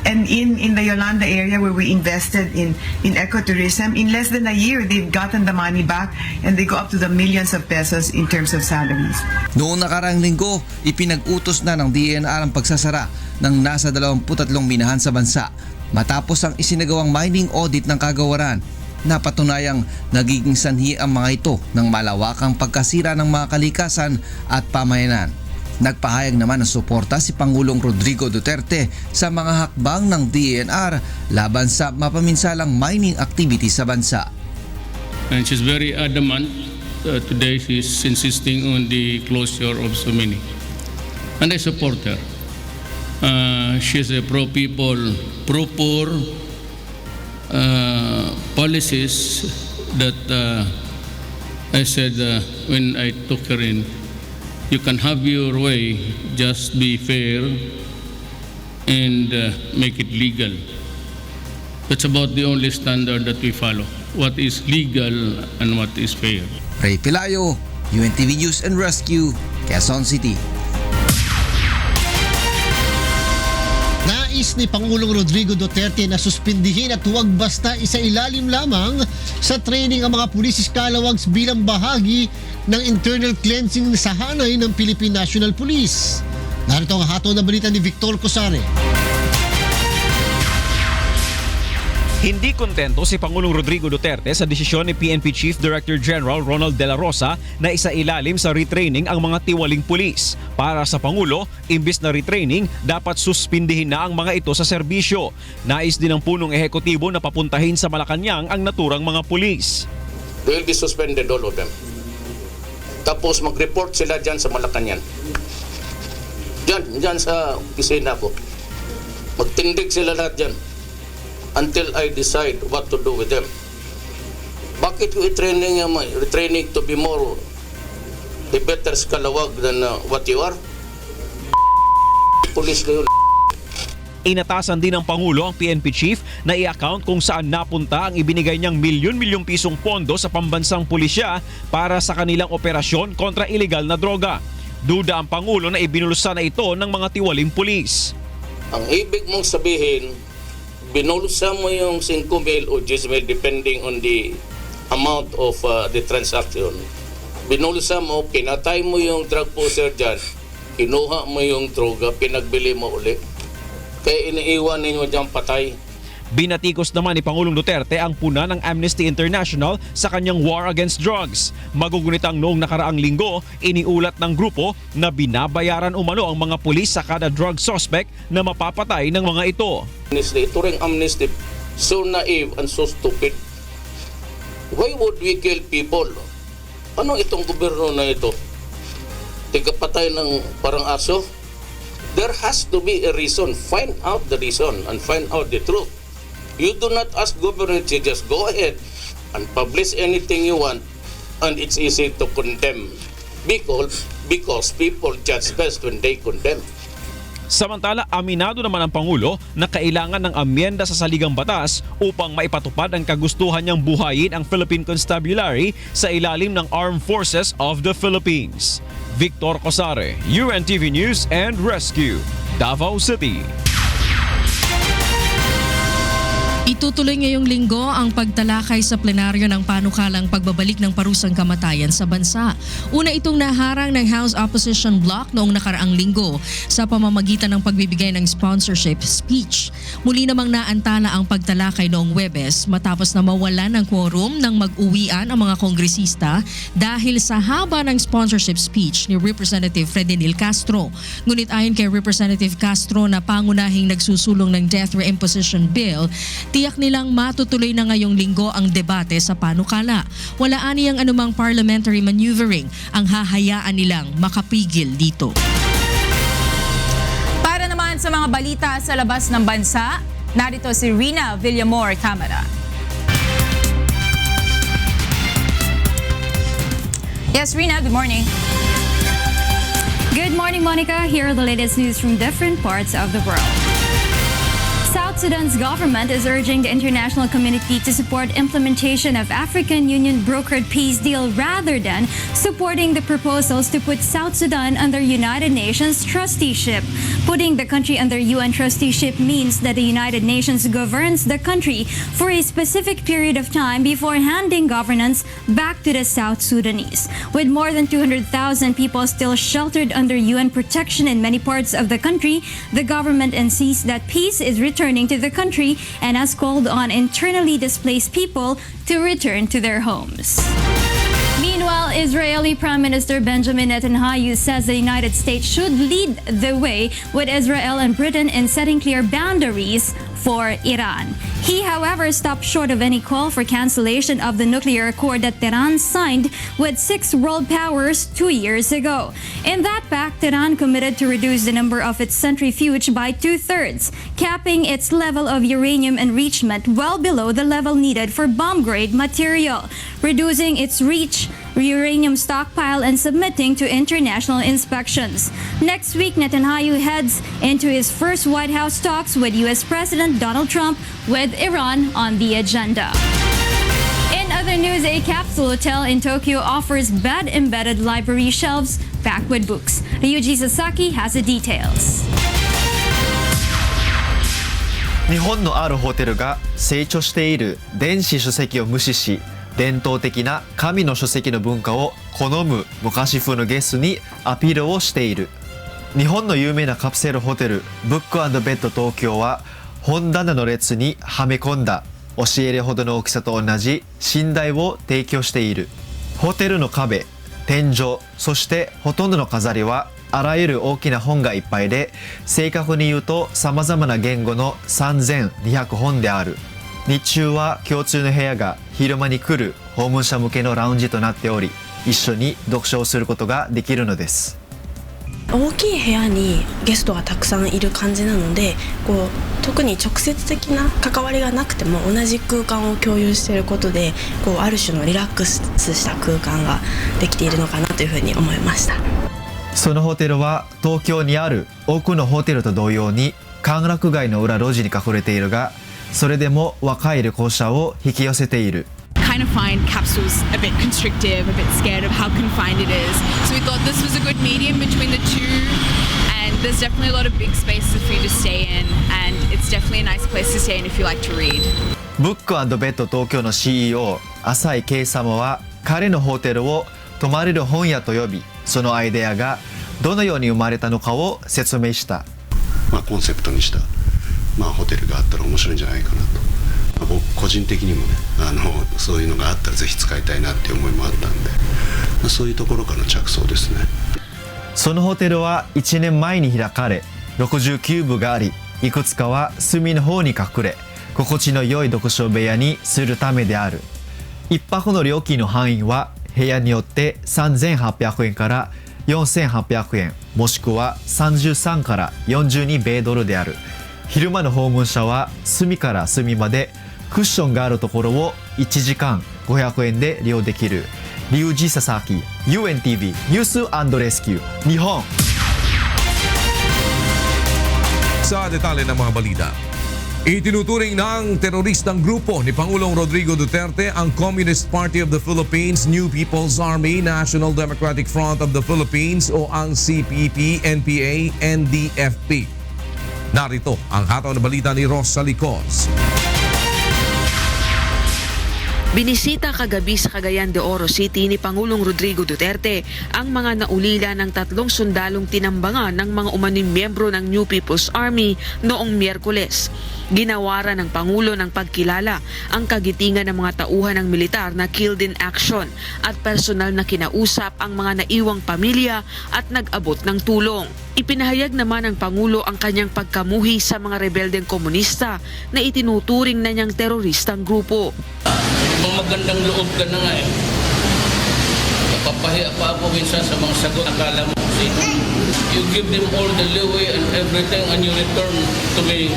And in the Yolanda area where we invested in ecotourism, in less than a year, they've gotten the money back and they go up to the millions of pesos in terms of salaries. Noong nakaraang linggo, ipinag-utos na ng DENR ang pagsasara ng nasa 23 minahan sa bansa matapos ang isinagawang mining audit ng kagawaran. Napatunayang nagiging sanhi ang mga ito ng malawakang pagkasira ng mga kalikasan at pamayanan. Nagpahayag naman ng suporta si Pangulong Rodrigo Duterte sa mga hakbang ng DENR laban sa mapaminsalang mining activity sa bansa. And she's very adamant. Today she's insisting on the closure of so many. And I support her. She's a pro-people, pro-poor policies that I said when I took her in. You can have your way, just be fair and make it legal. That's about the only standard that we follow. What is legal and what is fair. Ray Pelayo, UNTV News and Rescue, Quezon City. Nais ni Pangulong Rodrigo Duterte na suspindihin at huwag basta isailalim lamang sa training ang mga pulis scalawags bilang bahagi ng internal cleansing sa hanay ng Philippine National Police. Narito ang hatol na balita ni Victor Cosare. Hindi kontento si Pangulong Rodrigo Duterte sa desisyon ni PNP Chief Director General Ronald De La Rosa na isailalim sa retraining ang mga tiwaling pulis. Para sa Pangulo, imbis na retraining, dapat suspindihin na ang mga ito sa serbisyo. Nais din ng punong ehekutibo na papuntahin sa Malacanang ang naturang mga pulis. They will be suspended, all of them. Tapos mag-report sila dyan sa Malacanang. Dyan sa opisina ko. Magtindig sila lahat dyan until I decide what to do with them. Bakit yung retraining to be more a better scalawag than what you are? Police kayo. Inatasan din ng Pangulo ang PNP Chief na i-account kung saan napunta ang ibinigay niyang milyon-milyong pisong pondo sa pambansang pulisya para sa kanilang operasyon kontra illegal na droga. Duda ang Pangulo na ibinulusan na ito ng mga tiwaling pulis. Ang ibig mong sabihin, binulusan mo yung 5,000 o 10,000 depending on the amount of the transaction. Binulusan mo, pinatay mo yung drug pusher dyan, kinuha mo yung droga, pinagbili mo ulit. Kaya iniiwan ninyo dyan patay. Binatikos naman ni Pangulong Duterte ang puna ng Amnesty International sa kanyang war against drugs. Magugunitang noong nakaraang linggo, iniulat ng grupo na binabayaran umano ang mga pulis sa kada drug suspect na mapapatay ng mga ito. Ito ring amnesty, so naive and so stupid. Why would we kill people? Ano itong gobyerno na ito? Tigapatay ng parang aso? There has to be a reason. Find out the reason and find out the truth. You do not ask government to just go ahead and publish anything you want, and it's easy to condemn because people judge best when they condemn. Samantala, aminado naman ang Pangulo na kailangan ng amyenda sa saligang batas upang maipatupad ang kagustuhan niyang buhayin ang Philippine Constabulary sa ilalim ng Armed Forces of the Philippines. Victor Cosare, UNTV News and Rescue, Davao City. Itutuloy ngayong linggo ang pagtalakay sa plenaryo ng panukalang pagbabalik ng parusang kamatayan sa bansa. Una itong naharang ng House Opposition Bloc noong nakaraang linggo sa pamamagitan ng pagbibigay ng sponsorship speech. Muli namang naantala ang pagtalakay noong Huwebes matapos na mawalan ng quorum ng mag-uwian ang mga kongresista dahil sa haba ng sponsorship speech ni Representative Fredinil Castro. Ngunit ayon kay Representative Castro na pangunahing nagsusulong ng death reimposition bill, tiyak nilang matutuloy na ngayong linggo ang debate sa panukala. Wala aniyang anumang parliamentary maneuvering ang hahayaan nilang makapigil dito. Para naman sa mga balita sa labas ng bansa, narito si Rina Villamor Camara. Yes, Rina, good morning. Good morning, Monica. Here are the latest news from different parts of the world. South Sudan's government is urging the international community to support implementation of African Union brokered peace deal rather than supporting the proposals to put South Sudan under United Nations trusteeship. Putting the country under UN trusteeship means that the United Nations governs the country for a specific period of time before handing governance back to the South Sudanese. With more than 200,000 people still sheltered under UN protection in many parts of the country, the government insists that peace is returning to the country and has called on internally displaced people to return to their homes. Meanwhile, Israeli Prime Minister Benjamin Netanyahu says the United States should lead the way with Israel and Britain in setting clear boundaries for Iran. He, however, stopped short of any call for cancellation of the nuclear accord that Tehran signed with 6 world powers 2 years ago. In that pact, Tehran committed to reduce the number of its centrifuge by 2/3, capping its level of uranium enrichment well below the level needed for bomb-grade material, reducing its uranium stockpile and submitting to international inspections. Next week, Netanyahu heads into his first White House talks with U.S. President Donald Trump with Iran on the agenda. In other news, a capsule hotel in Tokyo offers bed-embedded library shelves packed with books. Ryuji Sasaki has the details. 日本のあるホテルが成長している電子書籍を無視し、伝統的な紙の書籍の文化を好む昔風のゲストにアピールをしている。日本の有名なカプセルホテルブック&ベッド東京は本棚の列にはめ込んだ押し入れほどの大きさと同じ寝台を提供している。ホテルの壁、天井、そしてほとんどの飾りはあらゆる大きな本がいっぱいで、正確に言うとさまざまな言語の3200本である。日中は共通の部屋が昼間に来る訪問者向けのラウンジとなっており、一緒に読書をすることができるのです。大きい部屋にゲストがたくさんいる感じなので、特に直接的な関わりがなくても同じ空間を共有していることで、ある種のリラックスした空間ができているのかなというふうに思いました。そのホテルは東京にある多くのホテルと同様に歓楽街の裏路地に隠れているが、それでも若い旅行者を引き寄せている。Kind of find capsules a bit constrictive, a bit scared of how confined it is. So we thought this was a good medium between the two, and there's definitely a lot of big spaces for you to stay in, and it's definitely a nice place to stay in if you like to read. ブック&ベッド東京の CEO 浅井圭様は彼のホテルを泊まれる本屋と呼び、そのアイデアがどのように生まれたのかを説明した。コンセプトにしたホテルがあったら面白いんじゃないかなと、僕個人的にもねそういうのがあったらぜひ使いたいなっていう思いもあったんで、そういうところからの着想ですね。そのホテルは1年前に開かれ、69部があり、いくつかは隅の方に隠れ、心地の良い読書部屋にするためである。一泊の料金の範囲は部屋によって3800円から4800円、もしくは33から42米ドルである。昼間の訪問者は隅から隅までクッションがあるところを1時間500円で利用できる。リュウジ・ササキ UNTV ニュース&レスキュー日本。Sa detalye ng mga balita, itinuturing ng teroristang grupo ni Pangulong Rodrigo Duterte ang Communist Party of the Philippines, New People's Army, National Democratic Front of the Philippines o ang CPP, NPA, NDFP. Narito ang hataw na balita ni Rosa Licos. Binisita kagabi sa Cagayan de Oro City ni Pangulong Rodrigo Duterte ang mga naulila ng 3 sundalong tinambangan ng mga umaning miyembro ng New People's Army noong Miyerkules. Ginawaran ng Pangulo ng pagkilala ang kagitingan ng mga tauhan ng militar na killed in action at personal na kinausap ang mga naiwang pamilya at nag-abot ng tulong. Ipinahayag naman ng Pangulo ang kanyang pagkamuhi sa mga rebeldeng komunista na itinuturing na niyang teroristang grupo. Magandang loob ka na nga eh. Napapahiya pa ako minsan sa mga sagot. Akala mo kasi you give them all the leeway and everything and you return to me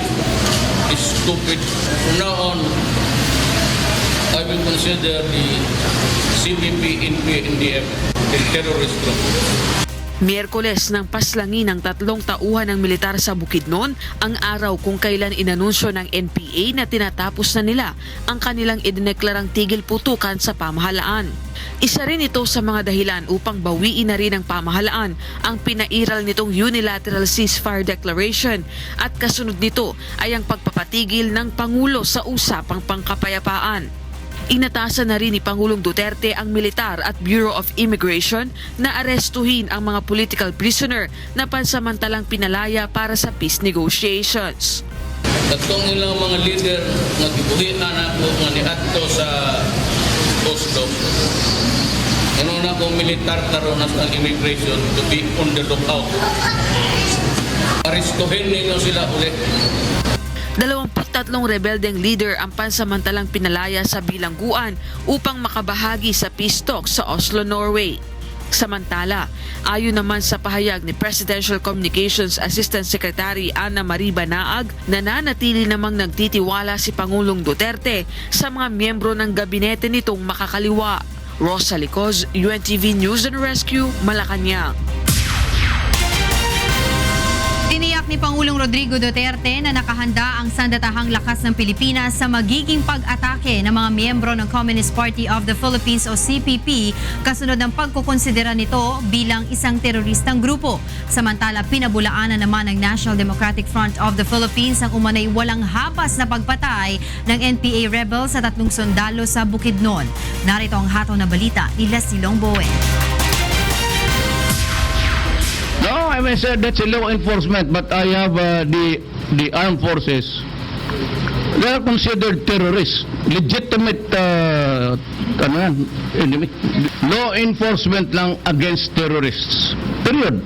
is stupid. From now on, I will consider the CPP, NPA, NDF a terrorist group. Miyerkules nang paslangin ng 3 tauhan ng militar sa Bukidnon ang araw kung kailan inanunsyo ng NPA na tinatapos na nila ang kanilang idineklarang tigil putukan sa pamahalaan. Isa rin ito sa mga dahilan upang bawiin na rin ng pamahalaan ang pinairal nitong unilateral ceasefire declaration at kasunod nito ay ang pagpapatigil ng Pangulo sa usapang pangkapayapaan. Inatasan na rin ni Pangulong Duterte ang militar at Bureau of Immigration na arestuhin ang mga political prisoner na pansamantalang pinalaya para sa peace negotiations. Katong ilang mga leader nga gibuhian ako nga niadto sa Oslo. Ano na kong militar taron sa immigration to be on the lookout. Arestuhin ninyo sila ulit. 23 rebeldeng leader ang pansamantalang pinalaya sa bilangguan upang makabahagi sa peace talks sa Oslo, Norway. Samantala, ayon naman sa pahayag ni Presidential Communications Assistant Secretary Ana Marie Banaag, nananatili namang nagtitiwala si Pangulong Duterte sa mga miyembro ng gabinete nitong makakaliwa. Rosa Licos, UNTV News and Rescue, Malacanang. Tiniyak ni Pangulong Rodrigo Duterte na nakahanda ang sandatahang lakas ng Pilipinas sa magiging pag-atake ng mga miyembro ng Communist Party of the Philippines o CPP kasunod ng pagkukonsidera nito bilang isang teroristang grupo. Samantala, pinabulaanan naman ng National Democratic Front of the Philippines ang umanay walang hapas na pagpatay ng NPA rebels sa 3 sundalo sa Bukidnon. Narito ang hataw na balita ni Leslie Longbowen. No, I mean, sir, that's a law enforcement, but I have the armed forces. They are considered terrorists, legitimate law enforcement lang against terrorists. Period.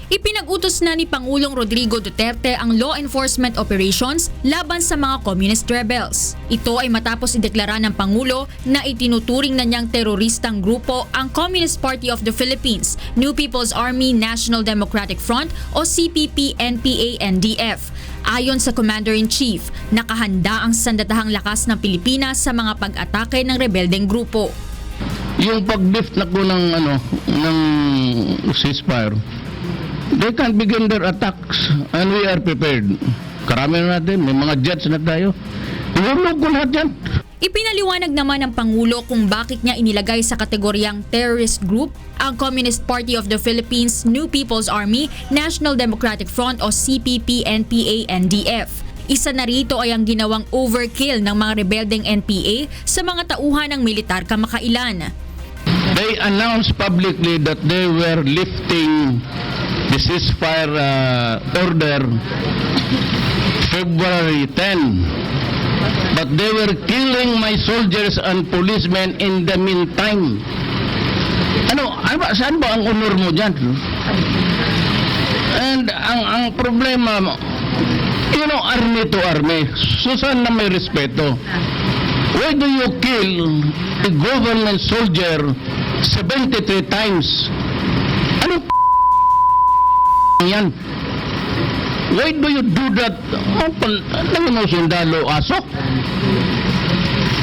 Ipinag-utos na ni Pangulong Rodrigo Duterte ang law enforcement operations laban sa mga communist rebels. Ito ay matapos ideklara ng Pangulo na itinuturing na niyang teroristang grupo ang Communist Party of the Philippines, New People's Army, National Democratic Front o CPP, NPA, NDF. Ayon sa Commander-in-Chief, nakahanda ang sandatahang lakas ng Pilipinas sa mga pag-atake ng rebeldeng grupo. Yung pag-lift na ko ng ceasefire, they can begin their attacks and we are prepared. Karami na natin, may mga jets na tayo. Ilulog ko lahat yan. Ipinaliwanag naman ng Pangulo kung bakit niya inilagay sa kategoryang terrorist group ang Communist Party of the Philippines, New People's Army, National Democratic Front o CPP, NPA, NDF. Isa na rito ay ang ginawang overkill ng mga rebeldeng NPA sa mga tauhan ng militar kamakailan. They announced publicly that they were lifting the ceasefire order February 10. But they were killing my soldiers and policemen in the meantime. Saan ba ang honor mo dyan? And ang problema mo, army to army, so saan na may respeto? Why do you kill the government soldier 73 times? Yan? Why do you do that? Ano sundalo, aso?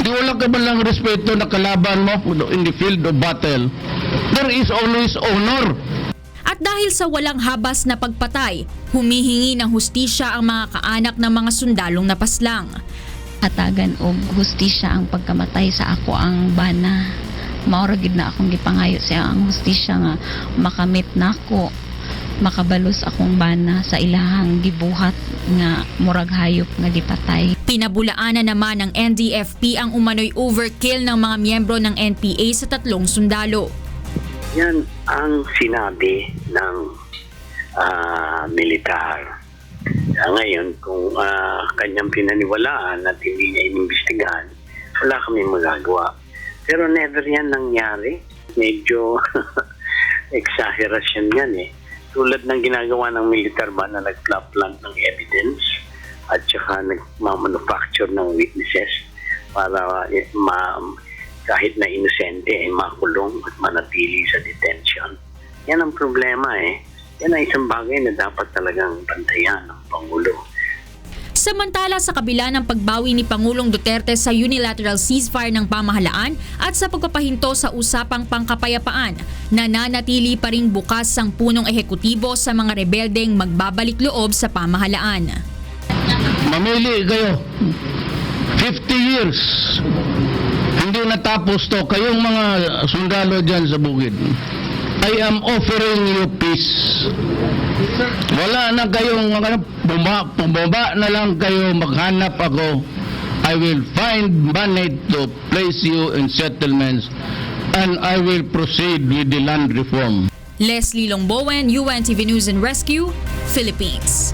Di wala ka ba lang respeto na kalaban mo in the field of battle? There is always honor. At dahil sa walang habas na pagpatay, humihingi ng hustisya ang mga kaanak ng mga sundalong napaslang. Hatagan og hustisya ang pagkamatay sa ako ang bana. Maura gid na akong gipangayo sa ang hustisya nga makamit nako, makabalos akong bana sa ilahang gibuhat nga murag hayop nga gipatay. Pinabulaanan naman ng NDFP ang umano'y overkill ng mga miyembro ng NPA sa 3 sundalo. Yan ang sinabi ng militar. Ngayon, kung kanyang pinaniwalaan at hindi niya inimbestigahan, wala kami magagawa. Pero never yan nangyari. Medyo exaggeration yan eh. Tulad ng ginagawa ng militar ba na nag-plant ng evidence at saka nag-manufacture ng witnesses para kahit na inosente ay makulong at manatili sa detention. Yan ang problema eh. Yan ang isang bagay na dapat talagang bantayan ng Pangulo. Samantala sa kabila ng pagbawi ni Pangulong Duterte sa unilateral ceasefire ng pamahalaan at sa pagpapahinto sa usapang pangkapayapaan, nananatili pa rin bukas ang punong ehekutibo sa mga rebeldeng magbabalik loob sa pamahalaan. Mamili kayo. 50 years. Hindi natapos to. Kayong mga sundalo dyan sa bukid. I am offering you peace. Wala na kayong bumaba na lang kayo, maghanap ako. I will find money to place you in settlements and I will proceed with the land reform. Leslie Longbowen, UNTV News and Rescue, Philippines.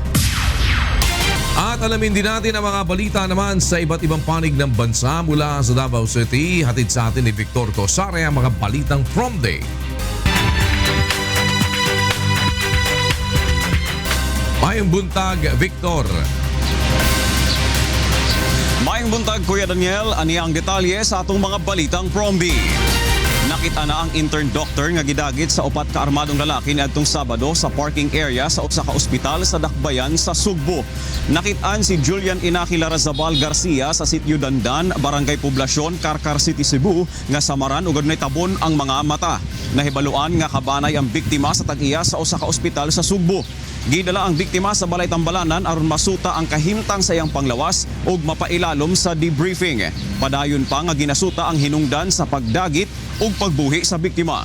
At alamin din natin ang mga balita naman sa iba't ibang panig ng bansa mula sa Davao City. Hatid sa atin ni Victor Tosare ang mga balitang Prom Day. Mayong buntag, Victor. Mayong buntag, Kuya Daniel. Ani ang detalye sa atong mga balitang Prom Day. Nakita na ang intern doctor nga gidagit sa 4 ka armadong lalaki niadtong Sabado sa parking area sa usa ka ospital sa Dakbayan sa Sugbo. Nakitaan si Julian Inaki Larazabal Garcia sa Sitio Dandan, Barangay Poblasyon, Carcar City, Cebu nga samaran ug adunay tabon ang mga mata. Nahibaluan nga kabanay ang biktima sa tag-iya sa usa ka ospital sa Sugbo. Gidala ang biktima sa Balay Tambalanan aron masuta ang kahimtang sa iyang panglawas ug mapailalom sa debriefing. Padayon pa nga ginasuta ang hinungdan sa pagdagit ug pagbuhi sa biktima.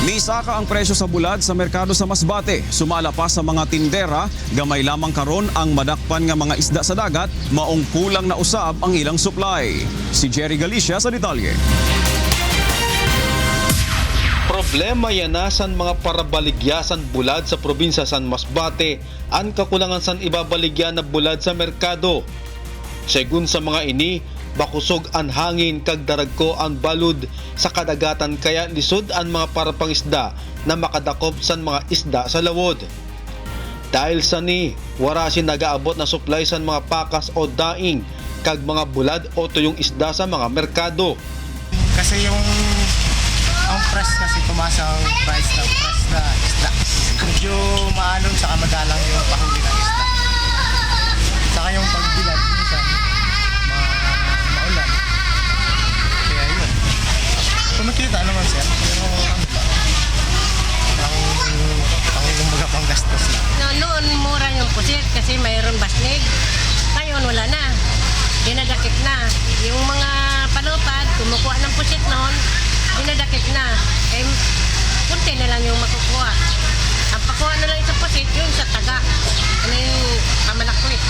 Misaka ang presyo sa bulad sa merkado sa Masbate. Sumala pa sa mga tindera, gamay lamang karon ang madakpan nga mga isda sa dagat, maong kulang na usab ang ilang supply. Si Jerry Galicia sa detalye. Problema yanasan mga parabaligyasan bulad sa probinsya San Masbate ang kakulangan san ibabaligyan na bulad sa merkado. Segun sa mga ini, bakusog ang hangin kag daragko ang balud sa kadagatan kaya lisod ang mga parapangisda na makadakop san mga isda sa lawod. Dahil sa ni, wara si nagaabot na supply san mga pakas o daing kag mga bulad o tuyong isda sa mga merkado. Kasi ang price kasi tumaas ang price ng price na isda. Medyo maalon sa madalang yung pahuli ng isda. Saka yung pagbilad, minsan maulan. Kaya yun. Kumikita naman sir, pero kumbaga pang gastos lang. Noon mura yung pusit kasi mayroon basnig. Ngayon wala na. Dinadakit na. Yung mga palupad, kumukuha ng pusit noon, dinadakit na. Eh, kunti na lang yung makukuha. Ang pakuha na lang sa pusit, yun sa taga. Ano yung pamalaklit.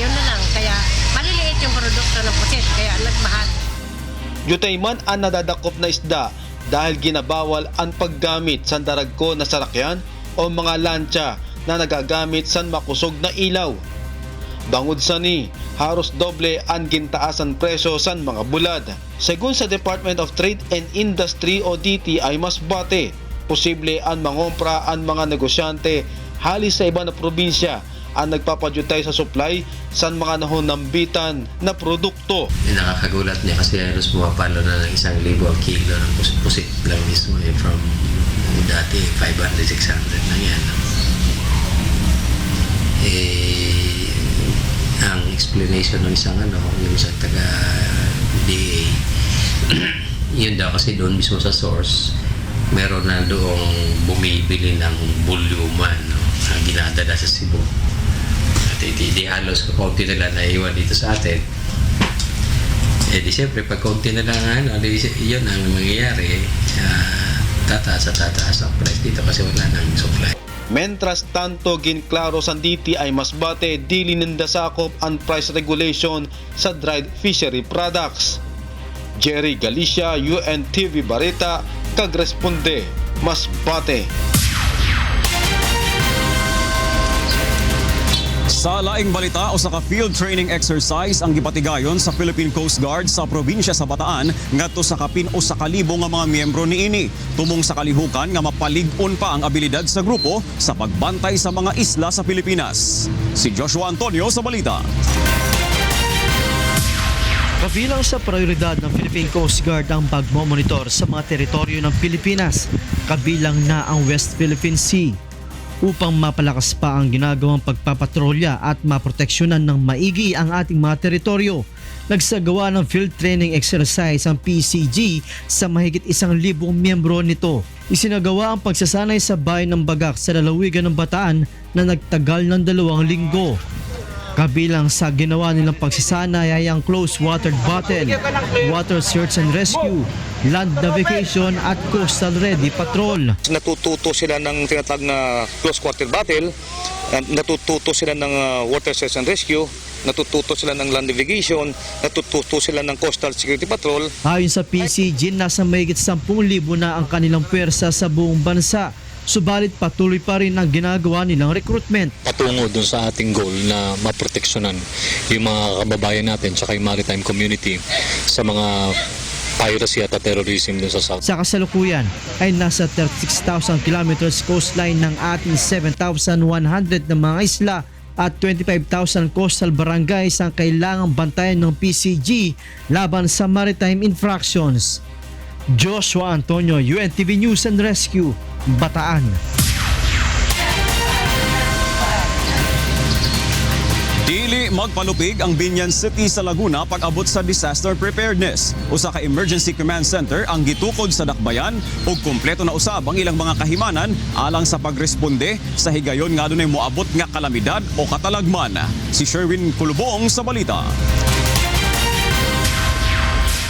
Yun na lang. Kaya maliliit yung produkto ng pusit. Kaya nagmahal. Yutay man ang nadadakop na isda dahil ginabawal ang paggamit sa daragko na sarakyan o mga lancha na nagagamit sa makusog na ilaw. Bangod sa ni, haros doble ang gintaasan presyo sa mga bulad. Segun sa Department of Trade and Industry o DTI Masbate, posible ang mangompra ang mga negosyante halis sa iba na probinsya ang nagpapadyutay sa supply sa mga nahonambitan na produkto. Nakakagulat niya kasi halos pumapalo na ng 1,000 ang kilo ng pusit lang mismo from dati 500-600 na yan. Ang explanation ng isang yung sa taga-DA, yun daw kasi doon mismo sa source, meron na doong bumibili ng bulyuman na ginadala sa Cebu. At di halos kaunti na lang naiwan dito sa atin. Di siyempre, pag kaunti na lang, yun ang mangyayari. Tataas ang price dito kasi wala nang supply. Mentras tanto, ginklaro sa DTI Masbate, dili nindasakop ang price regulation sa dried fishery products. Jerry Galicia, UNTV Barita, kagresponde, Masbate. Sa laing balita o sa field training exercise ang gipatigayon sa Philippine Coast Guard sa probinsya sa Bataan ngadto sa kapin o sa kalibo nga mga miyembro niini. Tumong sa kalihukan nga mapalig-on pa ang abilidad sa grupo sa pagbantay sa mga isla sa Pilipinas. Si Joshua Antonio sa balita. Kabilang sa prioridad ng Philippine Coast Guard ang pagmomonitor sa mga teritoryo ng Pilipinas, kabilang na ang West Philippine Sea. Upang mapalakas pa ang ginagawang pagpapatrolya at maproteksyonan ng maigi ang ating mga teritoryo, nagsagawa ng field training exercise ang PCG sa mahigit 1,000 miyembro nito. Isinagawa ang pagsasanay sa bayan ng Bagak sa lalawigan ng Bataan na nagtagal ng 2 linggo. Kabilang sa ginawa nilang pagsasanay ay ang close water battle, water search and rescue, land navigation at coastal ready patrol. Natututo sila ng tinatawag na close water battle, natututo sila ng water search and rescue, natututo sila ng land navigation, natututo sila ng coastal security patrol. Ayon sa PCG, nasa mahigit 10,000 na ang kanilang pwersa sa buong bansa. Subalit patuloy pa rin ang ginagawa nilang recruitment. Patungo dun sa ating goal na maproteksyonan yung mga kababayan natin tsaka yung maritime community sa mga piracy at terrorism dun sa South. Sa kasalukuyan ay nasa 36,000 kilometers coastline ng ating 7,100 na mga isla at 25,000 coastal barangays ang kailangang bantayan ng PCG laban sa maritime infractions. Joshua Antonio, UNTV News and Rescue, Bataan. Dili magpalupig ang Binyan City sa Laguna pag-abot sa disaster preparedness. Usa ka emergency command center ang gitukod sa dakbayan ug kumpleto na usab ang ilang mga kahimanan alang sa pagresponde sa higayon nga adunay moabot nga kalamidad o katalagman. Si Sherwin Kulubong sa balita.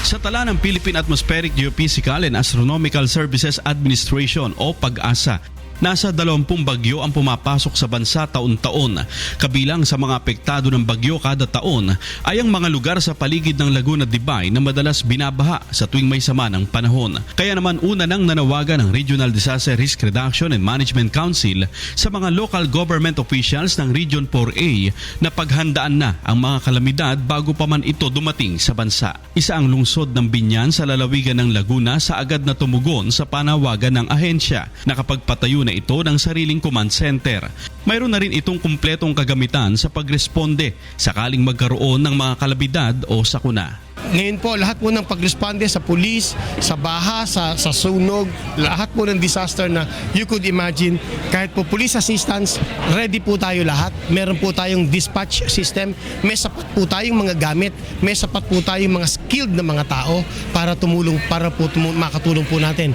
Sa tala ng Philippine Atmospheric Geophysical and Astronomical Services Administration o PAGASA, nasa 20 bagyo ang pumapasok sa bansa taon-taon. Kabilang sa mga apektado ng bagyo kada taon ay ang mga lugar sa paligid ng Laguna de Bay na madalas binabaha sa tuwing may sama ng panahon. Kaya naman una nang nanawagan ng Regional Disaster Risk Reduction and Management Council sa mga local government officials ng Region 4A na paghandaan na ang mga kalamidad bago pa man ito dumating sa bansa. Isa ang lungsod ng Binyan sa lalawigan ng Laguna sa agad na tumugon sa panawagan ng ahensya. Nakapagpatayo na ito ng sariling command center. Mayroon na rin itong kumpletong kagamitan sa pagresponde sakaling magkaroon ng mga kalabidad o sakuna. Ngayon po, lahat po ng pagresponde sa pulis, sa baha, sa sunog, lahat po ng disaster na you could imagine, kahit po police assistance, ready po tayo lahat. Meron po tayong dispatch system, may sapat po tayong mga gamit, may sapat po tayong mga skilled na mga tao para makatulong po natin.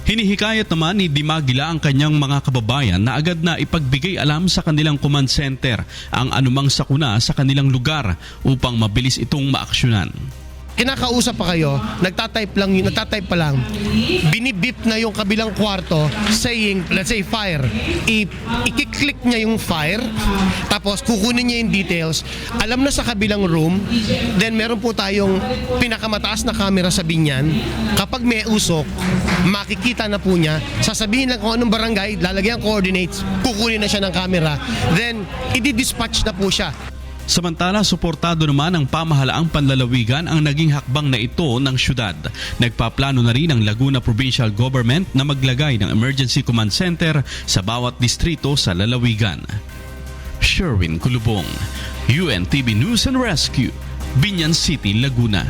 Hinihikayat naman ni Dimagila ang kanyang mga kababayan na agad na ipagbigay alam sa kanilang command center ang anumang sakuna sa kanilang lugar upang mabilis itong maaksyonan. kinakausap pa kayo, nagtatype pa lang, binibip na yung kabilang kwarto saying, let's say fire. I-click niya yung fire, tapos kukunin niya yung details. Alam na sa kabilang room, then meron po tayong pinakamataas na camera sa binyan. Kapag may usok, makikita na po niya, sasabihin lang kung anong barangay, lalagyan coordinates, kukunin na siya ng camera, then i-dispatch na po siya. Samantala, suportado naman ng pamahalaang panlalawigan ang naging hakbang na ito ng syudad. Nagpaplano na rin ang Laguna Provincial Government na maglagay ng Emergency Command Center sa bawat distrito sa lalawigan. Sherwin Kulubong, UNTV News and Rescue, Binyan City, Laguna.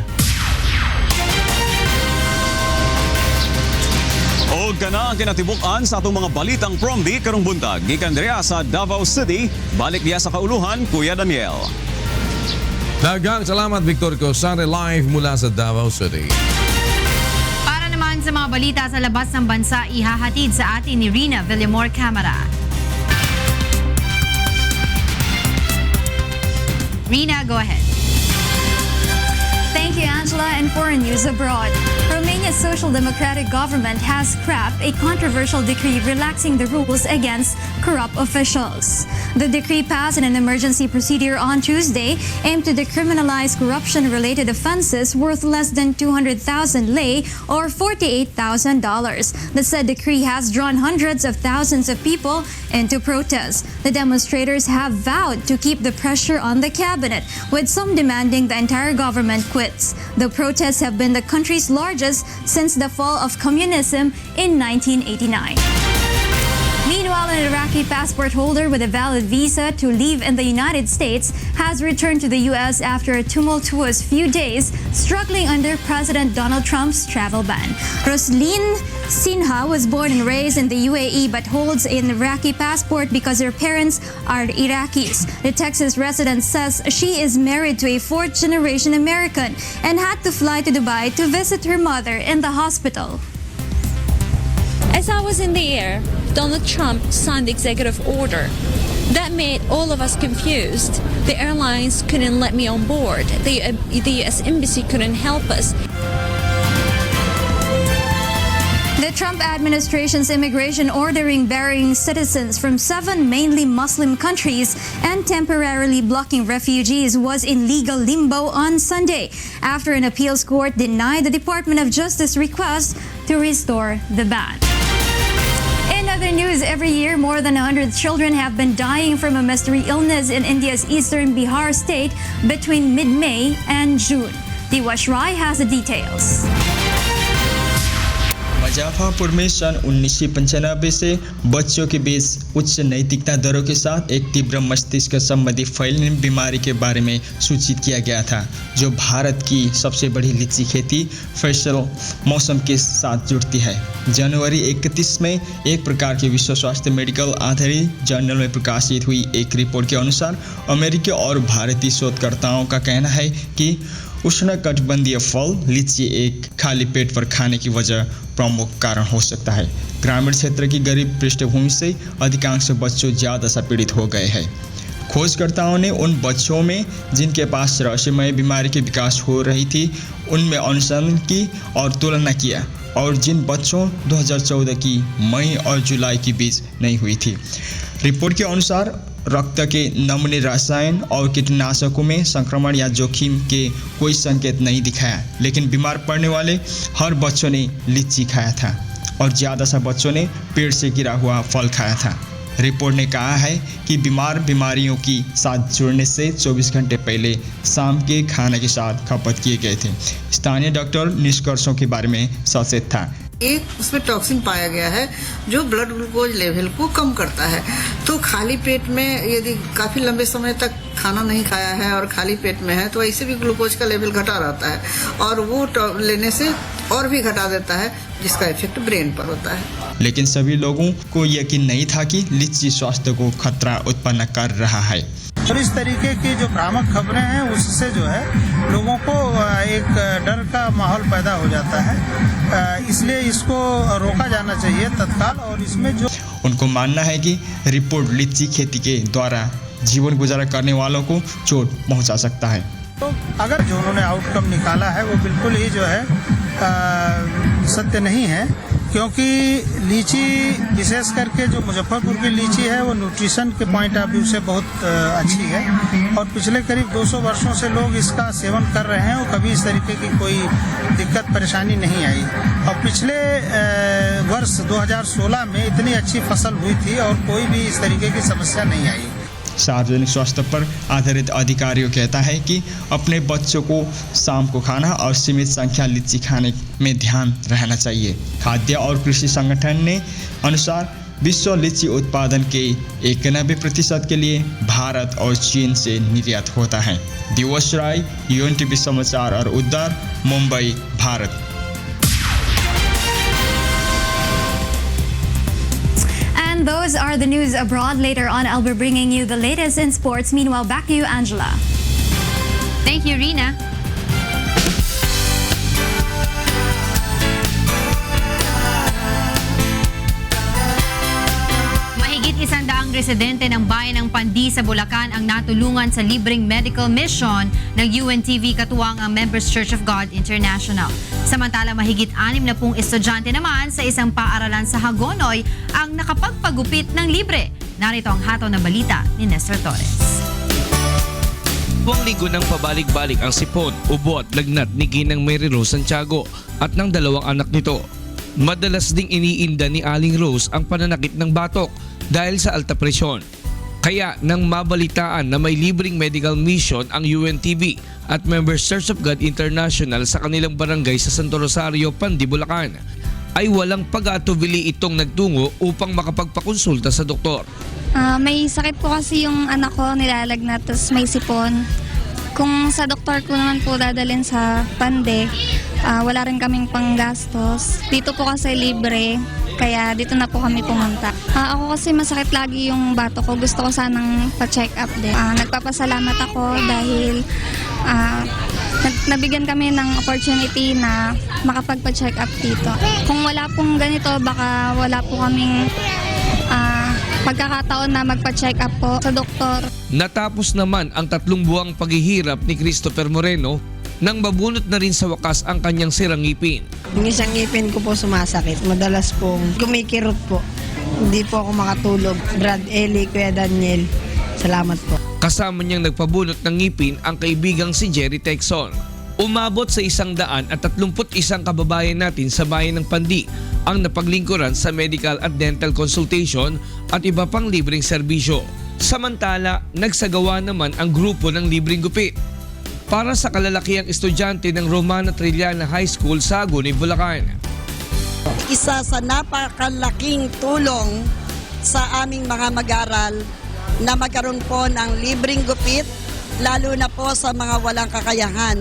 O kana ang kinatibukan sa atong mga balitang from di karong buntag gikan diha sa Davao City. Balik diya sa kauluhan, Kuya Daniel. Daghang salamat, Victor Cosare, live mula sa Davao City. Para naman sa mga balita sa labas ng bansa, ihahatid sa atin ni Rina Villamor Camara. Rina, go ahead. Thank you, Angela. And foreign news abroad. Romania's Social Democratic government has scrapped a controversial decree relaxing the rules against corrupt officials. The decree passed in an emergency procedure on Tuesday aimed to decriminalize corruption-related offenses worth less than 200,000 lei or $48,000. The said decree has drawn hundreds of thousands of people into protest. The demonstrators have vowed to keep the pressure on the cabinet, with some demanding the entire government quits. The protests have been the country's largest since the fall of communism in 1989. Meanwhile, an Iraqi passport holder with a valid visa to live in the United States has returned to the U.S. after a tumultuous few days, struggling under President Donald Trump's travel ban. Roslyn Sinha was born and raised in the UAE but holds an Iraqi passport because her parents are Iraqis. The Texas resident says she is married to a fourth-generation American and had to fly to Dubai to visit her mother in the hospital. As I was in the air, Donald Trump signed the executive order. That made all of us confused. The airlines couldn't let me on board. The U.S. Embassy couldn't help us. The Trump administration's immigration ordering Bahrain citizens from 7 mainly Muslim countries and temporarily blocking refugees was in legal limbo on Sunday after an appeals court denied the Department of Justice request to restore the ban. In other news, every year more than 100 children have been dying from a mystery illness in India's eastern Bihar state between mid-May and June. Diwash Rai has the details. Muzaffarpur में सन 1995 से बच्चों के बीच उच्च नैतिकता दरों के साथ एक तीव्र मस्तिष्क संबंधी फैलने बीमारी के बारे में सूचित किया गया था, जो भारत की सबसे बड़ी लीची खेती फैसल मौसम के साथ जुड़ती है। जनवरी 31 में एक प्रकार के विश्व स्वास्थ्य मेडिकल आधारित जर्नल में प्रकाशित हुई एक रिपोर्ट के अनुसार अमेरिकी और भारतीय शोधकर्ताओं का कहना है कि उष्णकटिबंधीय फल लीची एक खाली पेट पर खाने की वजह प्रमुख कारण हो सकता है। ग्रामीण क्षेत्र की गरीब पृष्ठभूमि से अधिकांश बच्चों ज़्यादा से पीड़ित हो गए हैं। खोजकर्ताओं ने उन बच्चों में जिनके पास रहस्यमय बीमारी के विकास हो रही थी उनमें अनुसंधान की और तुलना किया, और जिन बच्चों 2014 की मई और जुलाई के बीच नहीं हुई थी। रिपोर्ट के अनुसार रक्त के नमूने रसायन और कीटनाशकों में संक्रमण या जोखिम के कोई संकेत नहीं दिखाया, लेकिन बीमार पड़ने वाले हर बच्चों ने लीची खाया था और ज़्यादा सा बच्चों ने पेड़ से गिरा हुआ फल खाया था। रिपोर्ट ने कहा है कि बीमार बीमारियों की साथ जुड़ने से 24 घंटे पहले शाम के खाने के साथ खपत किए गए थे। स्थानीय डॉक्टर निष्कर्षों के बारे में सचेत था। एक उसमें टॉक्सिन पाया गया है जो ब्लड ग्लूकोज लेवल को कम करता है। तो खाली पेट में यदि काफ़ी लंबे समय तक खाना नहीं खाया है और खाली पेट में है तो ऐसे भी ग्लूकोज का लेवल घटा रहता है और वो लेने से और भी घटा देता है, जिसका इफेक्ट ब्रेन पर होता है। लेकिन सभी लोगों को यकीन नहीं था कि लीची स्वास्थ्य को खतरा उत्पन्न कर रहा है। और इस तरीके की जो भ्रामक खबरें हैं उससे जो है लोगों को एक डर का माहौल पैदा हो जाता है, इसलिए इसको रोका जाना चाहिए तत्काल। और इसमें जो उनको मानना है कि रिपोर्ट लीची खेती के द्वारा जीवन गुजारा करने वालों को चोट पहुंचा सकता है। तो अगर जो उन्होंने आउटकम निकाला है वो बिल्कुल ही जो है सत्य नहीं है, क्योंकि लीची विशेष करके जो मुजफ्फरपुर की लीची है वो न्यूट्रिशन के पॉइंट ऑफ व्यू से बहुत अच्छी है और पिछले करीब 200 वर्षों से लोग इसका सेवन कर रहे हैं और कभी इस तरीके की कोई दिक्कत परेशानी नहीं आई। और पिछले वर्ष 2016 में इतनी अच्छी फसल हुई थी और कोई भी इस तरीके की समस्या नहीं आई। सार्वजनिक स्वास्थ्य पर आधारित अधिकारियों कहता है कि अपने बच्चों को शाम को खाना और सीमित संख्या लीची खाने में ध्यान रहना चाहिए। खाद्य और कृषि संगठन ने अनुसार विश्व लीची उत्पादन के 91% के लिए भारत और चीन से निर्यात होता है। दिवस राय, UNTV समाचार और उद्धार, मुंबई, Bharat. And those are the news abroad. Later on, I'll be bringing you the latest in sports. Meanwhile, back to you, Angela. Thank you, Rina. Mahigit 100 residente ng bayan ng Pandi sa Bulacan ang natulungan sa libreng medical mission ng UNTV katuwang ang Members Church of God International. Samantala, mahigit 60 estudyante naman sa isang paaralan sa Hagonoy ang nakapagpagupit ng libre. Narito ang hataw na balita ni Nestor Torres. 2 linggo nang pabalik-balik ang sipon, ubo at lagnat ni Ginang Mary Rose Santiago at ng 2 anak nito. Madalas ding iniinda ni Aling Rose ang pananakit ng batok dahil sa alta presyon. Kaya nang mabalitaan na may libreng medical mission ang UNTV at Members Church of God International sa kanilang barangay sa Santo Rosario, Pandi, Bulacan, ay walang pag-atubili itong nagtungo upang makapagpakonsulta sa doktor. May sakit po kasi yung anak ko, nilalagnat, tapos may sipon. Kung sa doktor ko naman po dadalhin sa Pande, wala rin kaming panggastos. Dito po kasi libre, kaya dito na po kami pumunta. Ako kasi masakit lagi yung bato ko. Gusto ko sanang pa-check up din. Nagpapasalamat ako dahil nabigyan kami ng opportunity na makapagpa-check up dito. Kung wala pong ganito, baka wala po kaming pagkakataon na magpa-check up po sa doktor. Natapos naman ang 3 buwang paghihirap ni Christopher Moreno nang mabunot na rin sa wakas ang kanyang sirang ngipin. Yung isang ngipin ko po sumasakit. Madalas pong kumikirot po. Hindi po ako makatulog. Brad Eli, Kuya Daniel, salamat po. Kasama niyang nagpabunot ng ngipin ang kaibigang si Jerry Texon. Umabot sa 131 kababayan natin sa bayan ng Pandi ang napaglingkuran sa medical at dental consultation at iba pang libreng serbisyo. Samantala, nagsagawa naman ang grupo ng libreng gupit para sa kalalakiang estudyante ng Romana Trilliana High School sa Agunoy, Bulacan. Isa sa napakalaking tulong sa aming mga mag-aral na magkaroon po ng libreng gupit, lalo na po sa mga walang kakayahan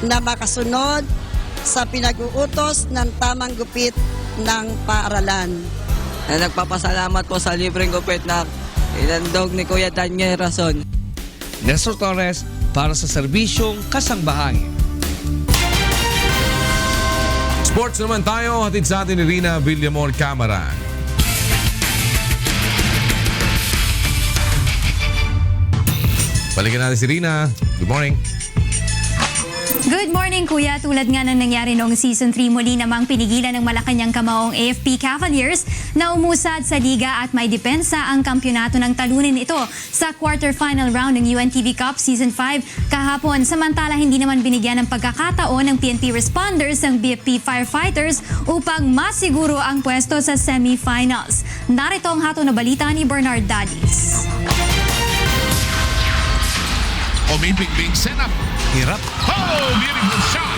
na makasunod sa pinag-uutos ng tamang gupit ng paaralan. Nagpapasalamat po sa libreng gupit na inandog ni Kuya Daniel Rason. Nestor Torres para sa serbisyong Kasangbahay. Sports naman tayo, hatid sa atin ni Rina Villamor Camara. Balikan natin si Rina. Good morning. Good morning, Kuya. Tulad nga ng nangyari noong Season 3, muli namang pinigilan ng Malacanang Kamaong AFP Cavaliers na umusad sa liga at may depensa ang kampyonato ng talunin ito sa quarterfinal round ng UNTV Cup Season 5 kahapon. Samantala, hindi naman binigyan ng pagkakataon ng PNP responders ng BFP Firefighters upang masiguro ang pwesto sa semifinals. Narito ang hataw na balita ni Bernard Dadis. Umipigbing setup. Hirap. Oh, beautiful shot.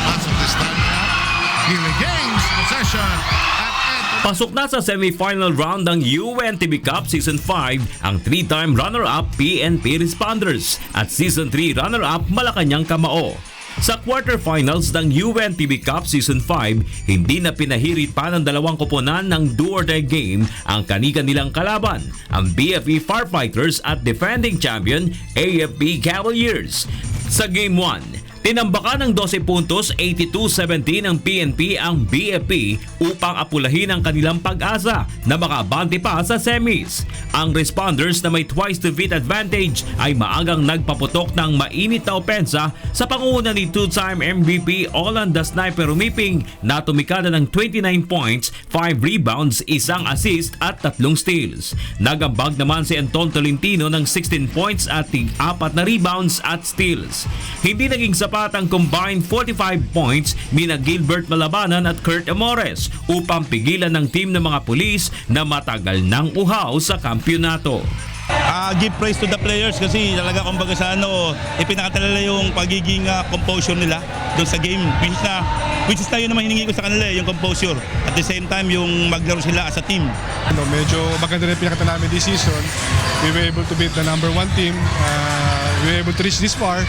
Pasok this time now. He regains possession. Pasok na sa semi-final round ng UNTV Cup Season 5 ang 3-time runner-up PNP Responders at Season 3 runner-up Malacanang Kamao. Sa quarterfinals ng UNTV Cup Season 5, hindi na pinahirit pa ng 2 koponan ng do-or-die game ang kani-kanilang kalaban, ang BFP Firefighters at defending champion AFP Cavaliers. Sa Game 1, Tinambakan ng 12 puntos, 82-17 ng PNP ang BFP upang apulahin ang kanilang pag-asa na makabante pa sa semis. Ang responders na may twice to beat advantage ay maagang nagpaputok ng mainit na opensa sa pangunguna ni two-time MVP Olan the Sniper Rumiping na tumikada ng 29 points, 5 rebounds, 1 assist at 3 steals. Nagambag naman si Anton Tolentino ng 16 points at 4 na rebounds at steals. Hindi naging sapat ang combined 45 points nina Gilbert Malabanan at Kurt Amores upang pigilan ng team ng mga pulis na matagal nang uhaw sa kampyonato. Give praise to the players kasi talaga kumbaga sa ipinakatalala yung pagiging composure nila doon sa game, which is tayo naman hiningi ko sa kanila yung composure, at the same time yung maglaro sila as a team. Medyo maganda rin pinakita namin this season. We were able to beat the number 1 team. We were able to reach this far.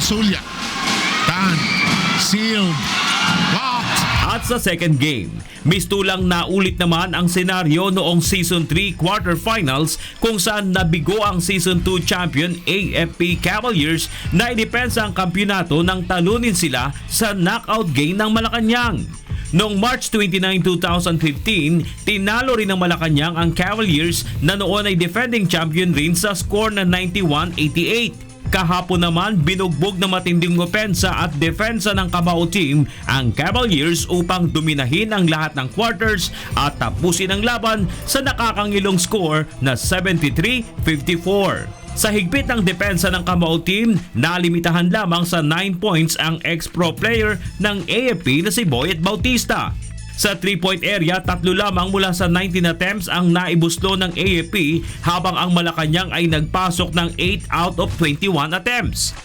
Sulya, Tan, sealed, blocked. At sa second game, mistulang naulit naman ang senaryo noong Season 3 quarterfinals kung saan nabigo ang Season 2 champion AFP Cavaliers na idepensa ang kampyonato nang talunin sila sa knockout game ng Malacanang. Noong March 29, 2015, tinalo rin ng Malacanang ang Cavaliers na noon ay defending champion rin sa score na 91-88. Kahapon naman, binugbog na matinding opensa at depensa ng Cavao team ang Cavaliers upang dominahin ang lahat ng quarters at tapusin ang laban sa nakakangilong score na 73-54. Sa higpit ng depensa ng Cavao team, nalimitahan lamang sa 9 points ang ex-pro player ng AFP na si Boyet Bautista. Sa 3-point area, 3 lamang mula sa 19 attempts ang naibuslo ng AFP habang ang Malacanang ay nagpasok ng 8 out of 21 attempts.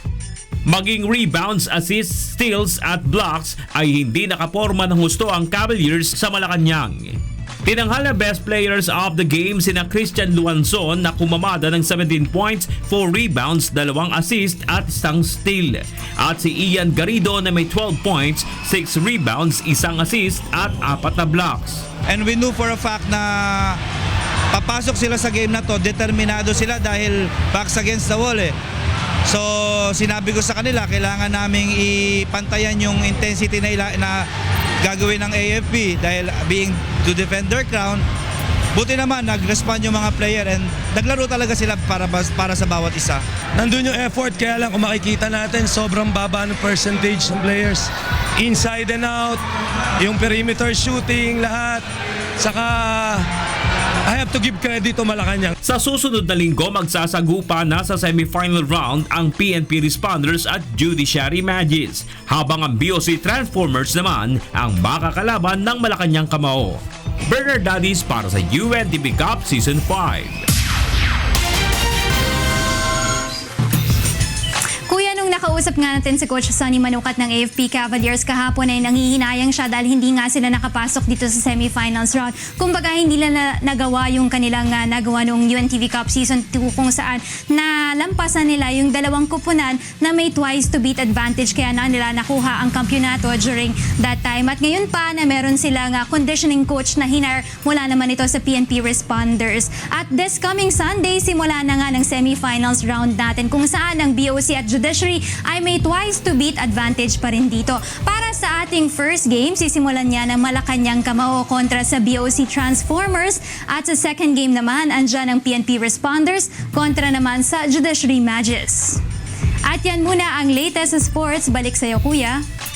Maging rebounds, assists, steals at blocks ay hindi nakaporma ng husto ang Cavaliers sa Malacanang. Tinanghal na best players of the game sina Christian Luanzon na kumamada ng 17 points, 4 rebounds, 2 assists at 1 steal. At si Ian Garrido na may 12 points, 6 rebounds, 1 assist at 4 na blocks. And we knew for a fact na papasok sila sa game na to, determinado sila dahil backs against the wall eh. So sinabi ko sa kanila, kailangan naming ipantayan yung intensity na gagawin ng AFP dahil being to defend their crown. Buti naman nag-respond yung mga player and naglaro talaga sila para sa bawat isa. Nandun yung effort, kaya lang kung makikita natin sobrang baba ng percentage ng players. Inside and out, yung perimeter shooting, lahat. Saka I have to give credit to Malacanang. Sa susunod na linggo, magsasagupa na sa semifinal round ang PNP Responders at Judiciary Magis, habang ang BOC Transformers naman ang makakalaban ng Malacanang Kamao. Bernard Dadis para sa UNTV Cup Season 5. Kuya, nung nakausap nga natin si Coach Sonny Manukat ng AFP Cavaliers kahapon ay nanghihinayang siya dahil hindi nga sila nakapasok dito sa semifinals round. Kumbaga hindi nila nagawa yung kanilang nagawa nung UNTV Cup Season 2 kung saan nalampasan nila yung 2 kupunan na may twice to beat advantage, kaya na nila nakuha ang kampyonato during that time. At ngayon pa na meron silang conditioning coach na hinar mula naman ito sa PNP Responders. At this coming Sunday, simula na nga ng semifinals round natin kung saan ang BOC at Judiciary ay may twice to beat advantage pa rin dito. Para sa ating first game, sisimulan niya ng Malacanang Kamao kontra sa BOC Transformers, at sa second game naman andyan ang PNP Responders kontra naman sa Judiciary Magis. At yan muna ang latest sa sports. Balik sa'yo, Kuya.